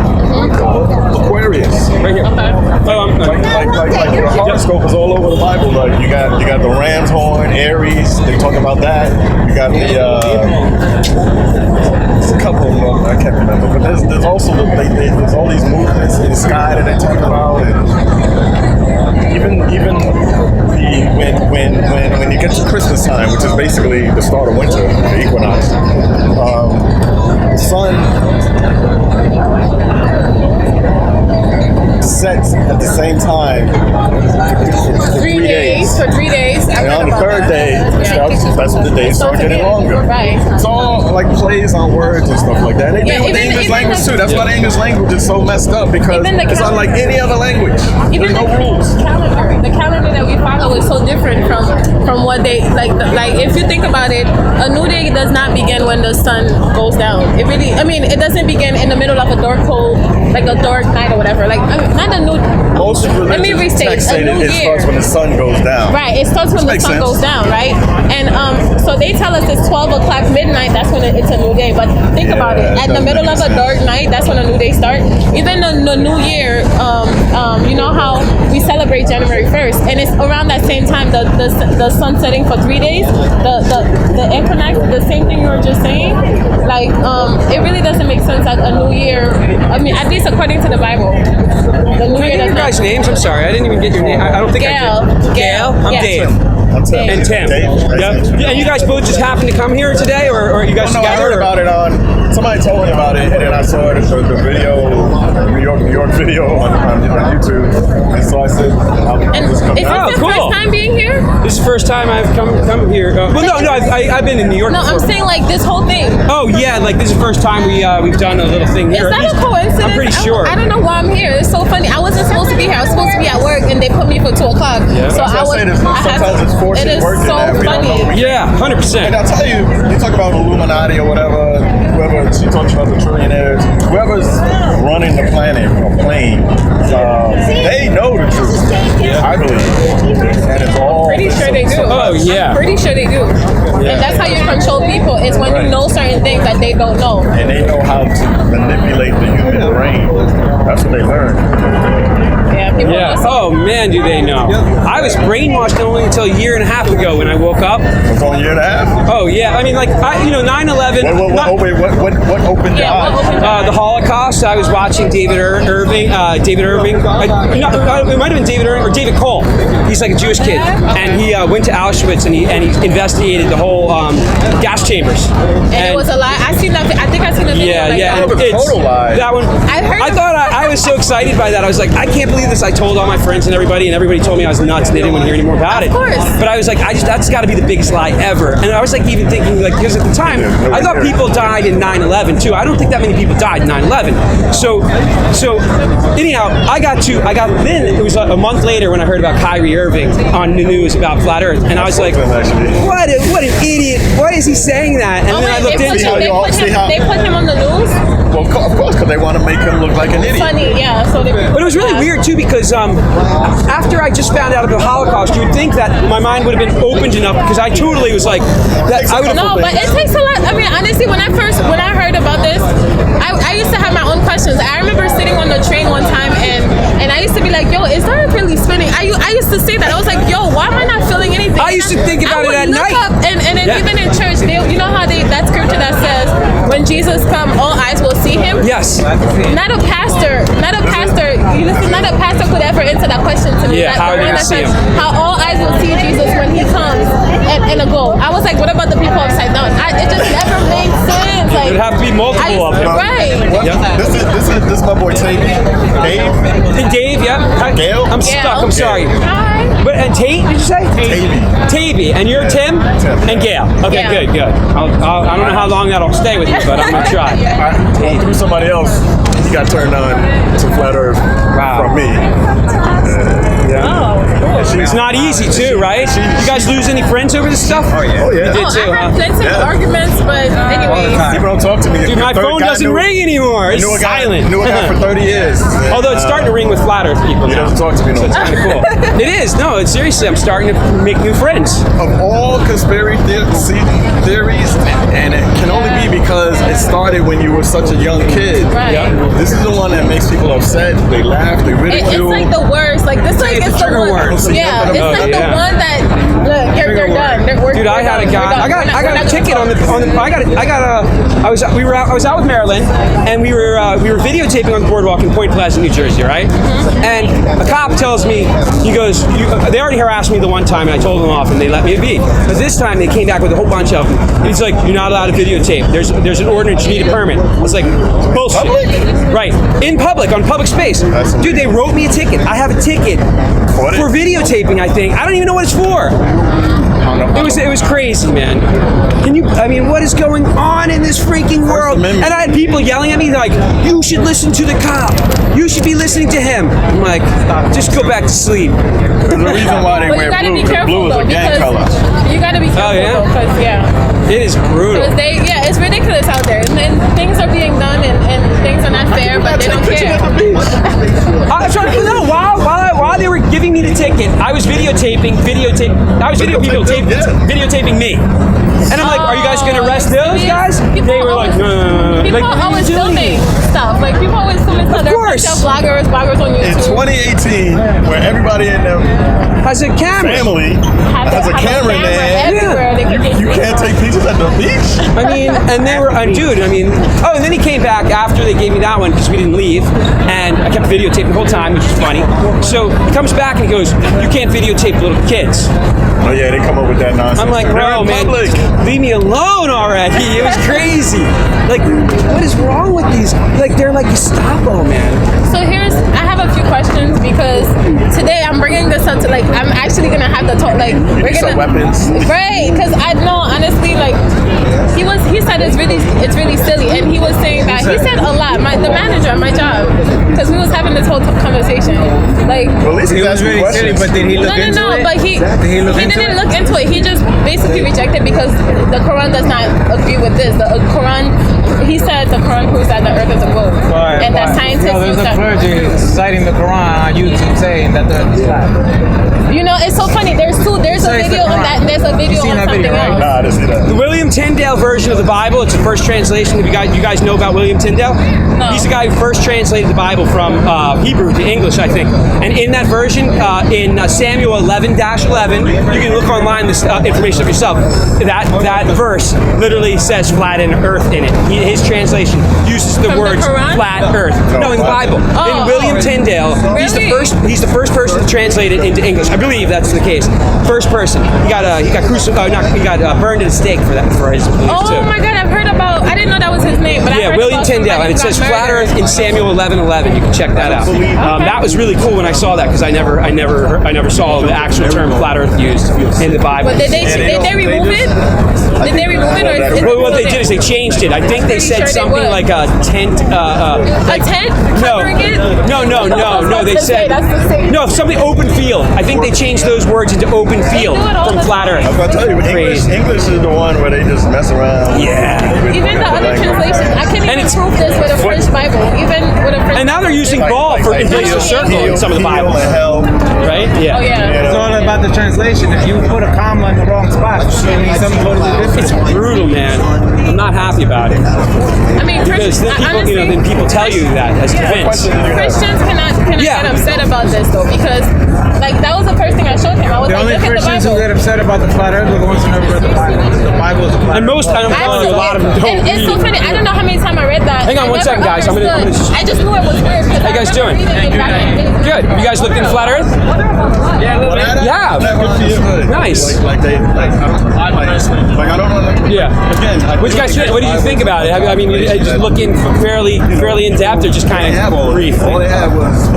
Aquarius. Right here. Oh, Like your horoscope is all over the Bible. Like you got the ram's horn, Aries. They talk about that. You got the there's a couple of them I can't remember, but there's also there's all these movements in the sky that they talk about, and even when you get to Christmas time, which is basically the start of winter, the equinox, the sun sets at the same time for 3 days. For 3 days. And on the third day, that's when the days start getting longer. Right. It's all like plays on words and stuff like that. They do with the English language too. That's why the English language is so messed up, because it's unlike any other language. There's no rules. The calendar that we follow is so different from what they like. If you think about it, a new day does not begin when the sun goes down. It really, I mean, it doesn't begin in the middle of a dark cold, like a dark night or whatever. Like not a new. Most Let me restate. texts say that it starts when the sun goes down. Right, it starts when the sun goes down, right? And so they tell us it's 12 o'clock midnight. That's when it's a new day. But think about it. At the middle of a dark night, that's when a new day starts. Even the new year, you know how we celebrate January 1st, and it's around that same time the sun setting for 3 days. The equinox, the same thing you were just saying. Like it really doesn't make sense that a new year. I mean, at least according to the Bible, the new year. Your guys' names? I'm sorry, I didn't even get your name. I don't think Gail. I did. Gail. I'm Dave. And Tim. Yep. Yeah, and you guys both just happened to come here today, or are you guys No, I together? heard about it on. Somebody told me about it, and then I saw it the video, New York video on YouTube, and so I said, "I'll just come Is down." this your first time being here? This is the first time I've come here. Well, no, I've been in New York. No, before. I'm saying like this whole thing. Oh yeah, like this is the first time we've done a little thing here. Is that a coincidence? I'm pretty sure. I don't know why I'm here. It's so funny. I wasn't supposed to be here. I was supposed to be at work, and they put me for 2 o'clock. Yeah. So I was. Sometimes it's forcing It is work. so funny. Yeah, 100%. And I'll tell you, you talk about Illuminati or whatever, whoever, she talks about the trillionaires, whoever's running the planet or plane, they know the truth, I believe. And it's all Pretty sure they do. Oh, yeah. I'm pretty sure they do. And that's how you control people, is when you know certain things that they don't know. And they know how to manipulate the human brain. That's what they learn. Yeah. Oh man, do they know? I was brainwashed only until a year and a half ago when I woke up. It's only a year and a half? Oh yeah. I mean, like 9/11. What opened your eyes? The Holocaust. I was watching David Irving. It might have been David Irving or David Cole. He's like a Jewish kid, and he went to Auschwitz and he investigated the whole gas chambers. And it was a lie. I think I seen the video. Yeah. It was a total lie. That one. I thought I was so excited by that. I was like, I can't believe this. I told all my friends and everybody told me I was nuts and they didn't want to hear any more about it. Of course. But I was like, that's got to be the biggest lie ever. And I was like even thinking, like, because at the time, I thought people died in 9/11 too. I don't think that many people died in 9/11. So anyhow, then it was a month later when I heard about Kyrie Irving on the news about flat Earth, and I was like, what an idiot! Why is he saying that? And then I looked into it. They put him on the news? Well, of course, because they want to make him look like an idiot. Funny, yeah. So But it was really weird too, because after I just found out about the Holocaust, you would think that my mind would have been opened enough, because I totally was like, that I would have. No, but it takes a lot. I mean, honestly, when I heard about this, I used to have my own questions. I remember sitting on the train one time, and I used to be like, yo, is there really spinning? I used to say that. I was like, yo, why am I not feeling anything? I used to think about it at night. And then even in church, you know how that scripture that says, when Jesus comes, all eyes will see him? Yes. Not a pastor. Not a pastor could ever answer that question to me. Yeah, how are you going to see him? How all eyes will see Jesus when he comes and a go. I was like, what about the people upside down? It just never made sense. Like, there'd have to be multiple of them. Right. This is my boy Tate. Dave, yeah. Gail? I'm stuck, I'm sorry. Hi. And Tate, did you say? Tavy. And you're Tim? And Gail. Okay, Yeah. good. I don't know how long that'll stay with me, but I'm going to try. Through somebody else, he got turned on to flat Earth from me. Oh, cool. And not easy too, right? You guys lose any friends over this stuff? Oh yeah. You did too, I've huh? had plenty of arguments, but anyways. People don't talk to me. Dude, my phone doesn't ring anymore. It's silent. Knew a guy for 30 years. Although it's starting to ring with flat Earth people He now. doesn't talk to me no So it's more. kind of cool. It is. No, it's seriously. I'm starting to make new friends. Of all conspiracy theories, and it can only be because it started when you were such a young kid. Right. This is the one that makes people upset. They laugh. They ridicule. It's like the worst. Like this, like it's the one. Yeah, it's like the one that look, they're done. Dude, I had a guy. I got a ticket on the. I was out with Marilyn, and we were videotaping on the boardwalk in Point Pleasant, New Jersey, right? And a cop tells me, he goes, they already harassed me the one time, and I told them off, and they let me be. But this time they came back with a whole bunch of them. And he's like, you're not allowed to videotape. There's an ordinance. You need a permit. I was like, bullshit. Public? Right. In public, on public space. Dude, they wrote me a ticket. I have a ticket for videotaping, I think. I don't even know what it's for. It was crazy, man. What is going on in this freaking world? And I had people yelling at me like, you should listen to the cop. You should be listening to him. I'm like, just go back to sleep. There's a reason why they wear blue, because blue is a gang color. You gotta be careful though, because it is brutal. Because it's ridiculous out there, and then things are being done, and things are not fair, but they don't care. While they were giving me the ticket, I was videotaping me. And I'm like, are you guys going to arrest those guys? They were like, no. People Like, are always filming stuff. Like, people always filming stuff. Of course. There are bloggers on YouTube. In 2018, where everybody in their has a camera, family has a camera in their hand, you can't take pictures at the beach. And they were, dude, and then he came back after they gave me that one because we didn't leave, and I kept videotaping the whole time, which is funny. So he comes back and he goes, you can't videotape little kids. Oh yeah, they come up with that nonsense. I'm like, bro, man, leave me alone already. It was crazy. Like, what is wrong with these? Like, they're like Gestapo, man. So I have a few questions because today I'm bringing this up to I'm actually gonna have to talk we're gonna weapons, right? Because I know honestly he said it's really silly, and he was saying that he said a lot. The manager at my job, because we was having this whole conversation. Well, at least it was really silly, but did he look into it? But he didn't look into it. He just basically rejected because the Quran does not agree with this. The Quran, he said the Quran proves that the earth is a globe, and that scientists there's a clergy citing the Quran on YouTube saying that the earth is flat. It's so funny. There's a video on that, and there's a video on something else. Nah, I didn't see that. The William Tyndale version of the Bible, it's the first translation. You guys know about William Tyndale? No. He's the guy who first translated the Bible from Hebrew to English, I think. And in that version, in Samuel 11-11, you can look online this information of yourself. That verse literally says flat earth in it. His translation uses the words flat earth. No, in the Bible. In William Tyndale, he's the first person to translate it into English. I believe that's the case. First person. He got burned at a stake for his beliefs too. Oh my God, I've heard about. I didn't know that was his name, but yeah, William Tyndale, and it says flat Earth in Samuel 11:11. You can check that out. That was really cool when I saw that because I never saw the actual term flat Earth used in the Bible. But did they remove it? Did they remove it, or well, what they did is they changed it. I think they said something like a tent. A tent? Covering it? No. They said something open field. I think they changed those words into open field from flat Earth. I was about to tell you, English is the one where they just mess around. Yeah. Even the other translations, I can't even prove this with a French Bible. And now they're using ball for in place of circle in some of the Bibles. Right? Yeah. Oh yeah. It's all about the translation. If you put a comma in the wrong spot, it means something totally different. It's brutal, man. I'm not happy about it. Because then people tell you that as convinced. Christians cannot get upset about this though, because that was the first thing I showed him. I was the only look Christians at the Bible. who get upset about the flat earth are the ones who never read the Bible. The Bible is a flat And most, I'm telling you, a lot of them don't It's so funny. I don't know how many times I read that. Hang on one second, guys. I'm gonna I just knew it was weird. How you guys doing? Good. You guys looked into flat Earth? Yeah. Nice. I don't know. Yeah. Again, What do you think about it? I mean, just looking fairly in depth, or just kind of brief? All they had was.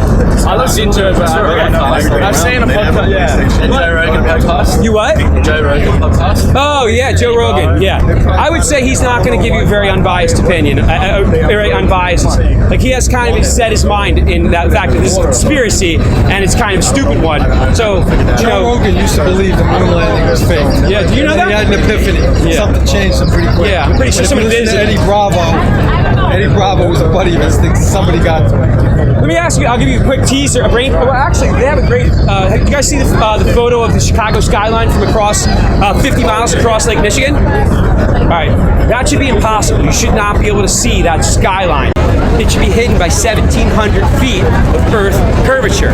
I listened to it, but I've seen a podcast. Joe Rogan podcast. You what? Joe Rogan podcast. Oh yeah, Joe Rogan. Yeah, I would say he's not going to give you a very unbiased opinion. Very unbiased. Like he has kind of set his mind in that fact that this is a conspiracy and it's kind of a stupid one. So Joe Rogan used to believe the moon landing was fake. Yeah, do you know that? He had an epiphany. Yeah. Something changed him pretty quick. Yeah, I'm pretty sure somebody did. Eddie Bravo was a buddy of his. Thinks somebody got to him. Let me ask you, I'll give you a quick teaser, a brain. Well, actually, they have a great, you guys see the photo of the Chicago skyline from across, 50 miles across Lake Michigan? All right, that should be impossible. You should not be able to see that skyline. It should be hidden by 1,700 feet of Earth curvature.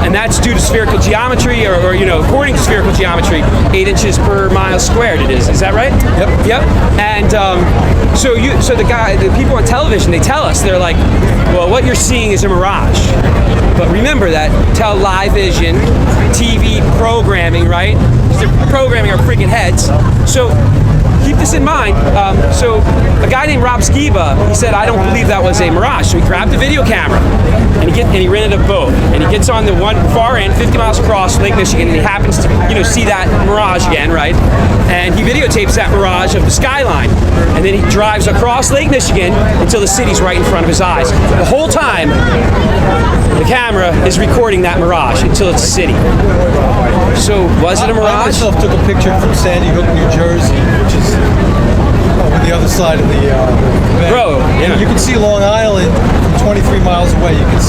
And that's due to spherical geometry, or according to spherical geometry, 8 inches per mile squared it is. Is that right? Yep. And so the people on television, they tell us, they're like, well, what you're seeing is a mirage. But remember that television, TV programming, right? They're programming our freaking heads. So keep this in mind. So a guy named Rob Skiba, he said, I don't believe that was a mirage. So he grabbed a video camera and he rented a boat, and he gets on the one far end, 50 miles across Lake Michigan, and he happens to see that mirage again, right? And he videotapes that mirage of the skyline, and then he drives across Lake Michigan until the city's right in front of his eyes. The whole time, the camera is recording that mirage until it's a city. So was it a mirage? I myself took a picture from Sandy Hook, New Jersey, which is on the other side of the bay. Bro, yeah. And you can see Long Island from 23 miles away. You can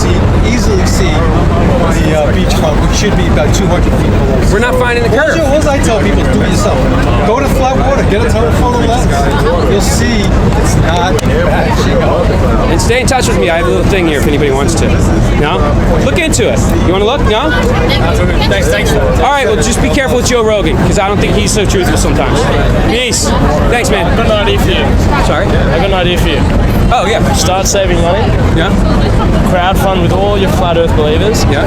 easily see the beachfront, which should be about 200 feet below. We're not finding the curve. What I tell people, do it yourself. Go to flat water, get a telephoto lens. You'll see it's not bad. And stay in touch with me. I have a little thing here if anybody wants to. No? Look into it. You want to look? No? Thanks. All right, well, just be careful with Joe Rogan, because I don't think he's so truthful sometimes. Peace. Thanks, man. I've got an idea for you. Sorry? I've got an idea for you. Oh, yeah. Start saving money. Yeah. Crowdfund with all your flat earth believers. Yeah.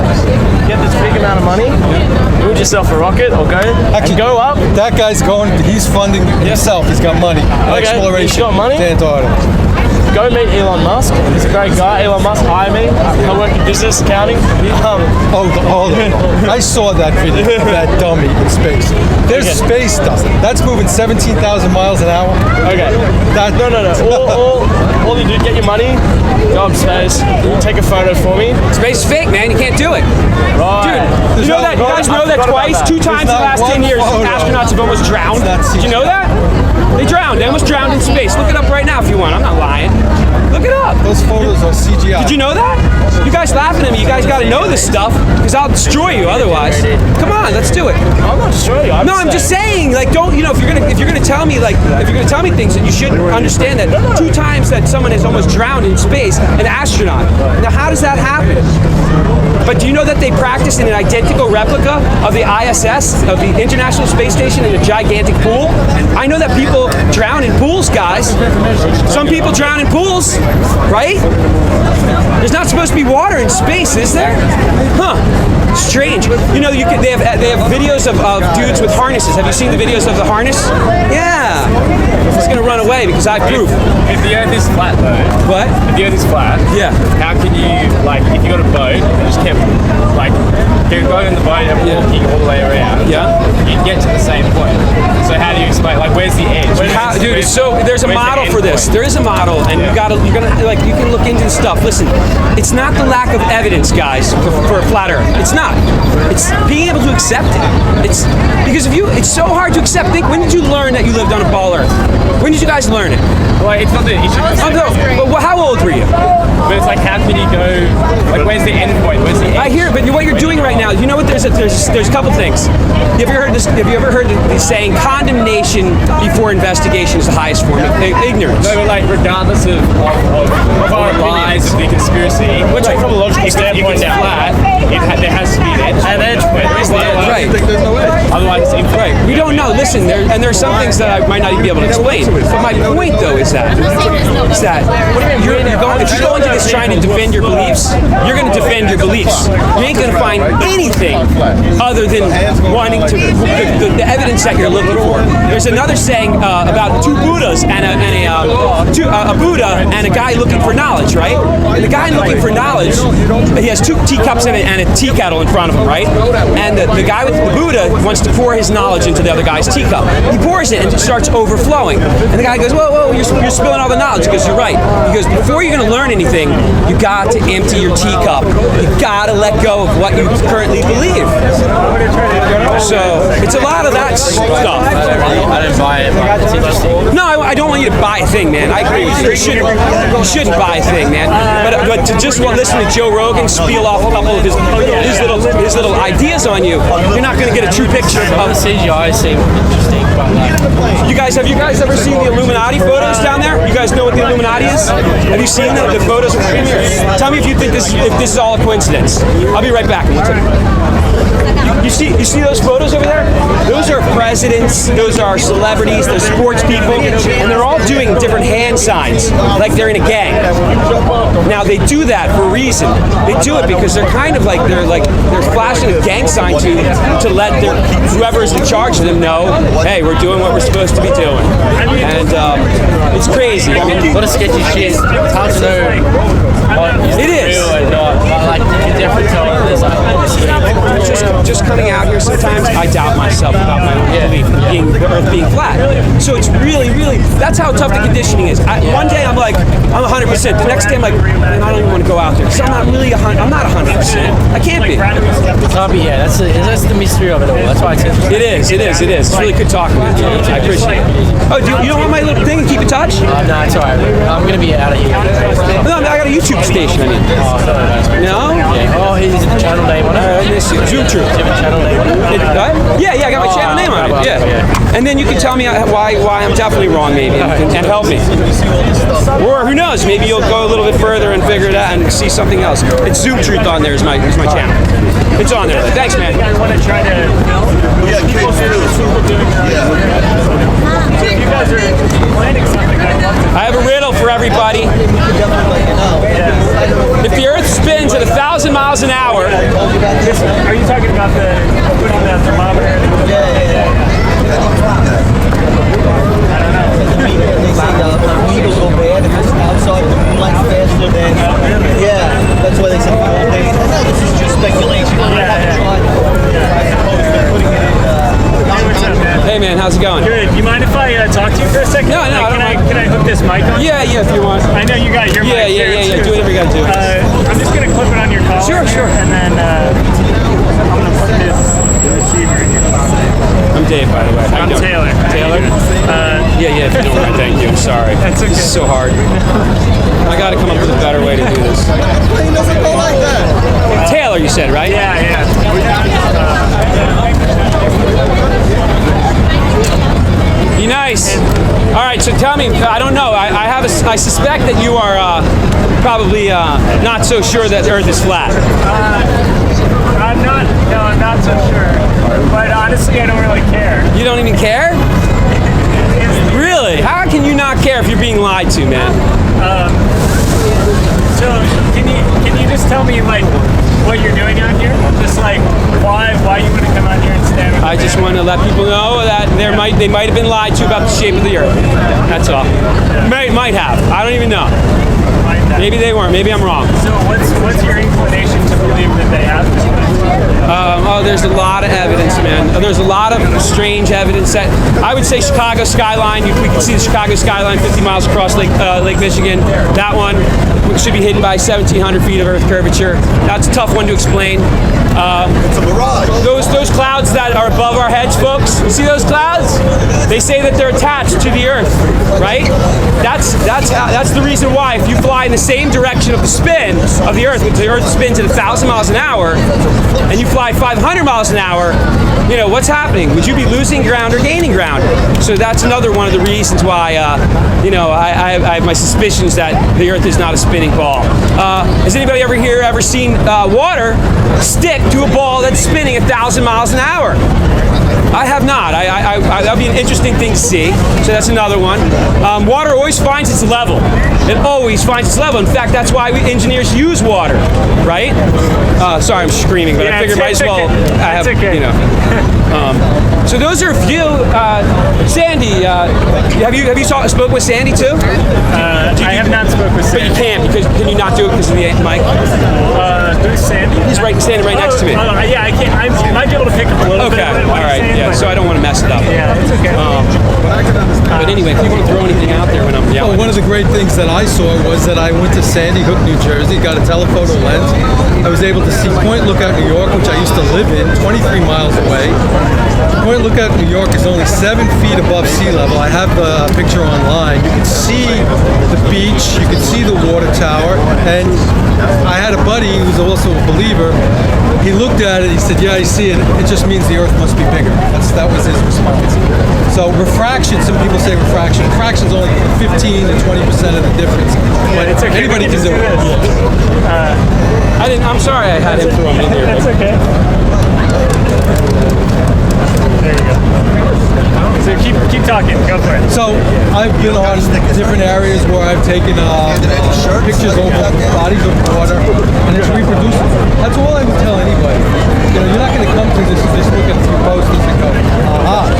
Get this big amount of money. Build yourself a rocket or go up. That guy's going, he's funding himself. He's got money. Exploration. He's got money. To Antarctica. Go meet Elon Musk. He's a great guy. Elon Musk, hire me. I work in business, accounting. I saw that video of that dummy in space. There's space stuff. That's moving 17,000 miles an hour. Okay. No. All you do, get your money, go up space, take a photo for me. Space is fake, man. You can't do it. Right. Dude, you guys know that twice, 2 times in the last 10 years, astronauts have almost drowned. Did you know that? They drowned. They almost drowned in space. Look it up right now if you want. I'm not lying. Look it up. Those photos are CGI. Did you know that? You guys laughing at me. You guys got to know this stuff, because I'll destroy you otherwise. Come on, let's do it. I'm not destroying you. I'm just saying, like, don't, if you're gonna tell me, like, if you're gonna tell me things, then you should understand that 2 times that someone has almost drowned in space, an astronaut. Now, how does that happen? But do you know that they practiced in an identical replica of the ISS, of the International Space Station, in a gigantic pool? I know that people drown in pools, guys. Some people drown in pools, right? There's not supposed to be water in space, is there? Huh. Strange. They have videos of dudes with harnesses. Have you seen the videos of the harness? Yeah. He's gonna run away because I prove. If the Earth is flat, though. What? If the Earth is flat. Yeah. How can you, if you got a boat, you just kept going in the boat and walking all the way around. Yeah. You get to the same point. So how do you explain? Where's the edge? There's a model for this. There is a model, and you can look into the stuff. Listen, it's not the lack of evidence, guys, for a flat Earth. It's not. It's being able to accept it. It's because it's so hard to accept. When did you learn that you lived on a ball Earth? When did you guys learn it? Well, it's not the issue. But how old were you? But it's how can you go? Where's the end point? Where's the edge? I hear it, but what you're doing right now, you know what? There's a couple things. Have you ever heard the saying, condemnation before investigation is the highest form of ignorance? No, but regardless of our lies, of the conspiracy, which from a logical standpoint is flat, there has to be an edge. An edge point. Where's the edge? Right. There's no edge. Otherwise, it's infinite. Right. We don't know. Listen, there are some things that I might not even be able to explain. But my point, though, is that if you're going into this trying to defend your beliefs, you're going to defend your beliefs. You ain't going to find anything other than wanting to the evidence that you're looking for. There's another saying about 2 Buddhas and a Buddha and a guy looking for knowledge, right? And the guy looking for knowledge, he has 2 teacups and a tea kettle in front of him, right? And the guy with the Buddha wants to pour his knowledge into the other guy's teacup. He pours it and it starts overflowing. And the guy goes, whoa, you're spilling all the knowledge. He goes, you're right. He goes, before you're going to learn anything, you got to empty your teacup. You got to let go of what you currently believe. shouldn't buy a thing, man. I agree with you. You shouldn't buy a thing, man. But to just listen to Joe Rogan spiel off a couple of his little ideas on you, you're not going to get a true picture of the CGI. Seem interesting. Have you guys ever seen the Illuminati photos down there? You guys know what the Illuminati is? Have you seen the photos? Tell me if you think this is all a coincidence. I'll be right back. You see those photos over there? Those are presidents, those are celebrities, those sports people, and they're all doing different hand signs, like they're in a gang. Now they do that for a reason. They do it because they're kind of like they're flashing a gang sign to let whoever's in charge of them know, hey, we're doing what we're supposed to be doing. And it's crazy. I mean, what a sketchy shit. It's hard to know. It is. Like the difference just coming out here sometimes, I doubt myself about my own belief in the Earth being flat. So it's really, that's how tough the conditioning is. One day I'm like, I'm 100%. The next day I'm like, man, I don't even want to go out there because I'm not really 100%. I'm not 100%. I can't be. It can't be. Yeah, that's the mystery of it all. That's why it's interesting. It is. It's really good talking with you. I appreciate it. Oh, you don't want my little thing and keep in touch? No, it's alright. I'm gonna be out of here. No, I got a YouTube station. I mean. No? Yeah. Oh, he's the channel name on it. I miss you. Zoom Truth. Do you have a channel name on it? Yeah, I got my channel name on it. Yeah. And then you can tell me why I'm definitely wrong, maybe, and help me. Or who knows? Maybe you'll go a little bit further and figure it out and see something else. It's Zoom Truth on there is my channel. It's on there. Thanks, man. You guys want to try to film people doing if you guys are planning something, I have a riddle for everybody. If the Earth spins at 1,000 miles an hour, are you talking about putting the thermometer? That's why they say this is just speculation. Hey man, how's it going? Good. You mind if I talk to you for a second? No, Can I hook this mic on? Yeah, if you want. I know you got your mic. Yeah. Do whatever you gotta do. I'm just gonna clip it on your collar. Sure. And then I'm gonna put this receiver in your collar. I'm Dave, by the way. I'm Taylor. Taylor? Yeah, if you don't mind, thank you. I'm sorry. That's okay. This is so hard. I gotta come up with a better way to do this. Plane doesn't go like that. Taylor, you said, right? Yeah. Be nice. All right, so tell me. I don't know. I suspect that you are probably not so sure that the Earth is flat. I'm not so sure. But honestly, I don't really care. You don't even care? Really? How can you not care if you're being lied to, man? So can you just tell me like what you're doing out here? Just like why you want to come out here and stand? I just want to let people know that they might have been lied to about the shape of the Earth. That's all. Might have. I don't even know. Maybe they weren't. Maybe I'm wrong. So what's your inclination to believe that they have? There's a lot of evidence, man. There's a lot of strange evidence that I would say Chicago skyline. We can see the Chicago skyline 50 miles across Lake Michigan. That one should be hidden by 1,700 feet of Earth curvature. That's a tough one to explain. It's a mirage. Those clouds that are above our heads, folks. You see those clouds? They say that they're attached to the Earth, right? That's the reason why. If you fly in the same direction of the spin of the Earth, which the Earth spins at 1,000 miles an hour, and you fly 500 miles an hour, what's happening? Would you be losing ground or gaining ground? So that's another one of the reasons why, I have my suspicions that the Earth is not a spinning ball. Has anybody ever seen water stick to a ball that's spinning 1,000 miles an hour? I have not. That'd be an interesting thing to see. So that's another one. Water always finds its level. It always finds its level. In fact, that's why we engineers use water, right? Sorry, I'm screaming, but I figured might as well. So those are a few. Sandy, have you spoke with Sandy too? I have not spoken with Sandy. But you can't because can you not do it because of the mic? Who's Sandy? He's standing right next to me. Yeah, I can't. I might be able to pick up a little bit. Okay, all right. Yeah, so I don't want to mess it up. Yeah, it's okay. But anyway, if you want to throw anything out there when I'm yelling. Well, one of the great things that I saw was that I went to Sandy Hook, New Jersey, got a telephoto lens. I was able to see Point Lookout, New York, which I used to live in, 23 miles away. point look at New York is only 7 feet above sea level. I have the picture online. You can see the beach, you can see the water tower, and I had a buddy who's also a believer. He looked at it, he said, yeah, I see it. It just means the Earth must be bigger. That was his response. So refraction, some people say refraction. Refraction's only 15 to 20% of the difference. But it's okay. Anybody can do it. I'm sorry I had him throw him in there. That's okay. There you go. So keep talking. Go for it. So I've been on different areas where I've taken pictures over bodies of water, and it's reproducible. That's all I would tell anybody. You're not going to come to this and just look at a few posters and go, aha.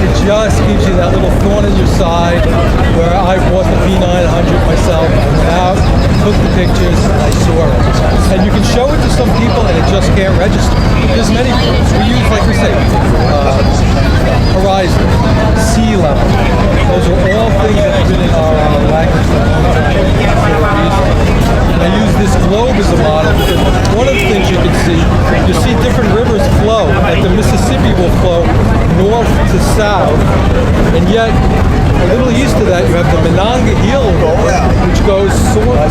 It just gives you that little thorn in your side where I bought the P900 myself. I went out, took the pictures, and I saw it. And you can show it to some people and it just can't register. There's many things. We use, like we say, horizon, sea level. Those are all things that have been in our language for a long time. And I use this globe as a model because one of the things you can see, you see different rivers flow. Like the Mississippi will flow north to south, and yet a little east of that you have the Monongahela River, which goes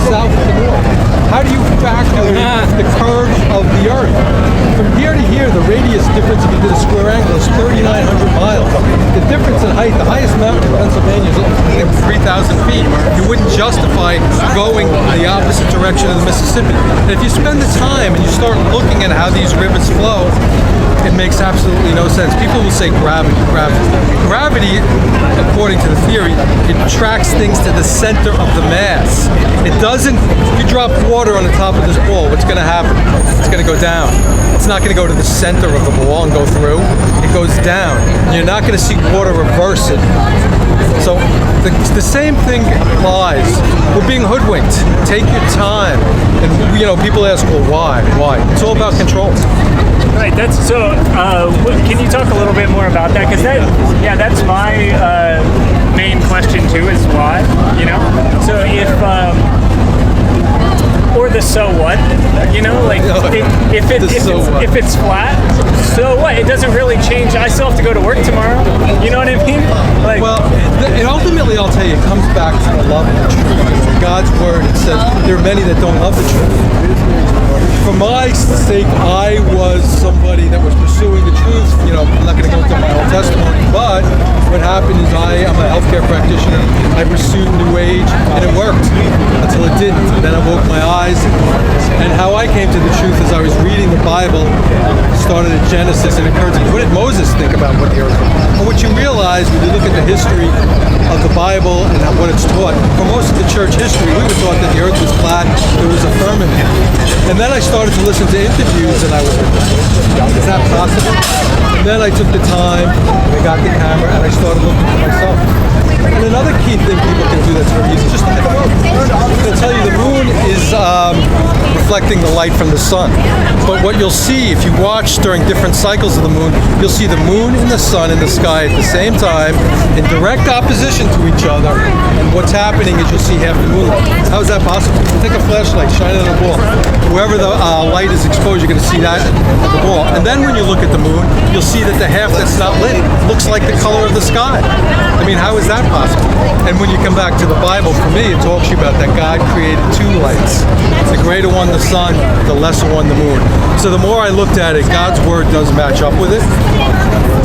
south to north. How do you factor in the curve of the Earth? From here to here, the radius difference, if you did a square angle, is 3,900 miles. The difference in height, the highest mountain in Pennsylvania is 3,000 feet. You wouldn't justify going the opposite direction of the Mississippi. And if you spend the time and you start looking at how these rivers flow, it makes absolutely no sense. People will say gravity. Gravity, according to the theory, it attracts things to the center of the mass. It doesn't, if you drop water on the top of this ball, what's going to happen? It's going to go down. It's not going to go to the center of the ball and go through. It goes down. You're not going to see water reverse it. So the same thing applies. We're being hoodwinked. Take your time. And people ask, well, why? It's all about control. Right. That's so. Can you talk a little bit more about that? Because that's my main question too. Is why? So or the so what? If it's flat, so what? It doesn't really change. I still have to go to work tomorrow. You know what I mean? And ultimately, I'll tell you, it comes back to the love of the truth. God's word, it says there are many that don't love the truth. For my sake, I was somebody that was pursuing the truth. I'm not going to go into my whole testimony, but what happened is I'm a healthcare practitioner. I pursued New Age, and it worked until it didn't. Then I woke my eyes, and how I came to the truth is I was reading the Bible, started at Genesis, and it occurred to me, what did Moses think about what the earth was? And what you realize when you look at the history of the Bible and what it's taught, for most of the church history, we were taught that the earth was flat, there was a firmament. And then I started to listen to interviews, and I was like, is that possible? And then I took the time, and I got the camera, and I started looking for myself. And another key thing people can do that's very easy, just look at the moon. I'm going to tell you, the moon is reflecting the light from the sun. But what you'll see, if you watch during different cycles of the moon, you'll see the moon and the sun in the sky at the same time, in direct opposition to each other. And what's happening is you'll see half the moonlight. How is that possible? Take a flashlight, shine it on a ball. Wherever the light is exposed, you're going to see that at the ball. And then when you look at the moon, you'll see that the half that's not lit looks like the color of the sky. I mean, how is that possible? And when you come back to the Bible, for me, it talks to you about that God created two lights. The greater one, the sun, the lesser one, the moon. So the more I looked at it, God's word does match up with it.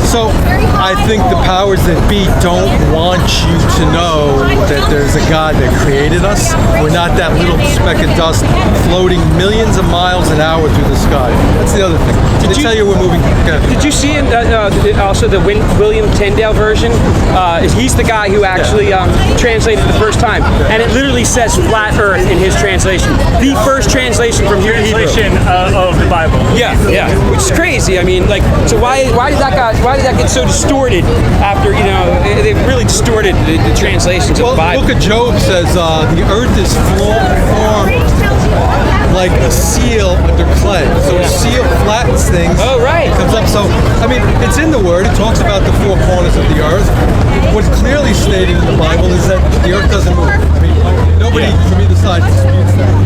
So I think the powers that be don't want you to know that there's a God that created us. We're not that little speck of dust floating millions of miles an hour through the sky. That's the other thing. They tell you we're moving. Did you see also the William Tyndale version? He's the guy who actually translated the first time, and it literally says flat Earth in his translation. The first translation from Hebrew. Of the Bible. Yeah, which is crazy. I mean, so why did that get so distorted after they really distorted the translations of the Bible? The book of Job says the earth is formed like a seal under clay. So a seal flattens things. Oh, right. Comes up. So, I mean, it's in the Word. It talks about the four corners of the earth. What's clearly stated in the Bible is that the earth doesn't move. I mean, nobody from either side disputes that.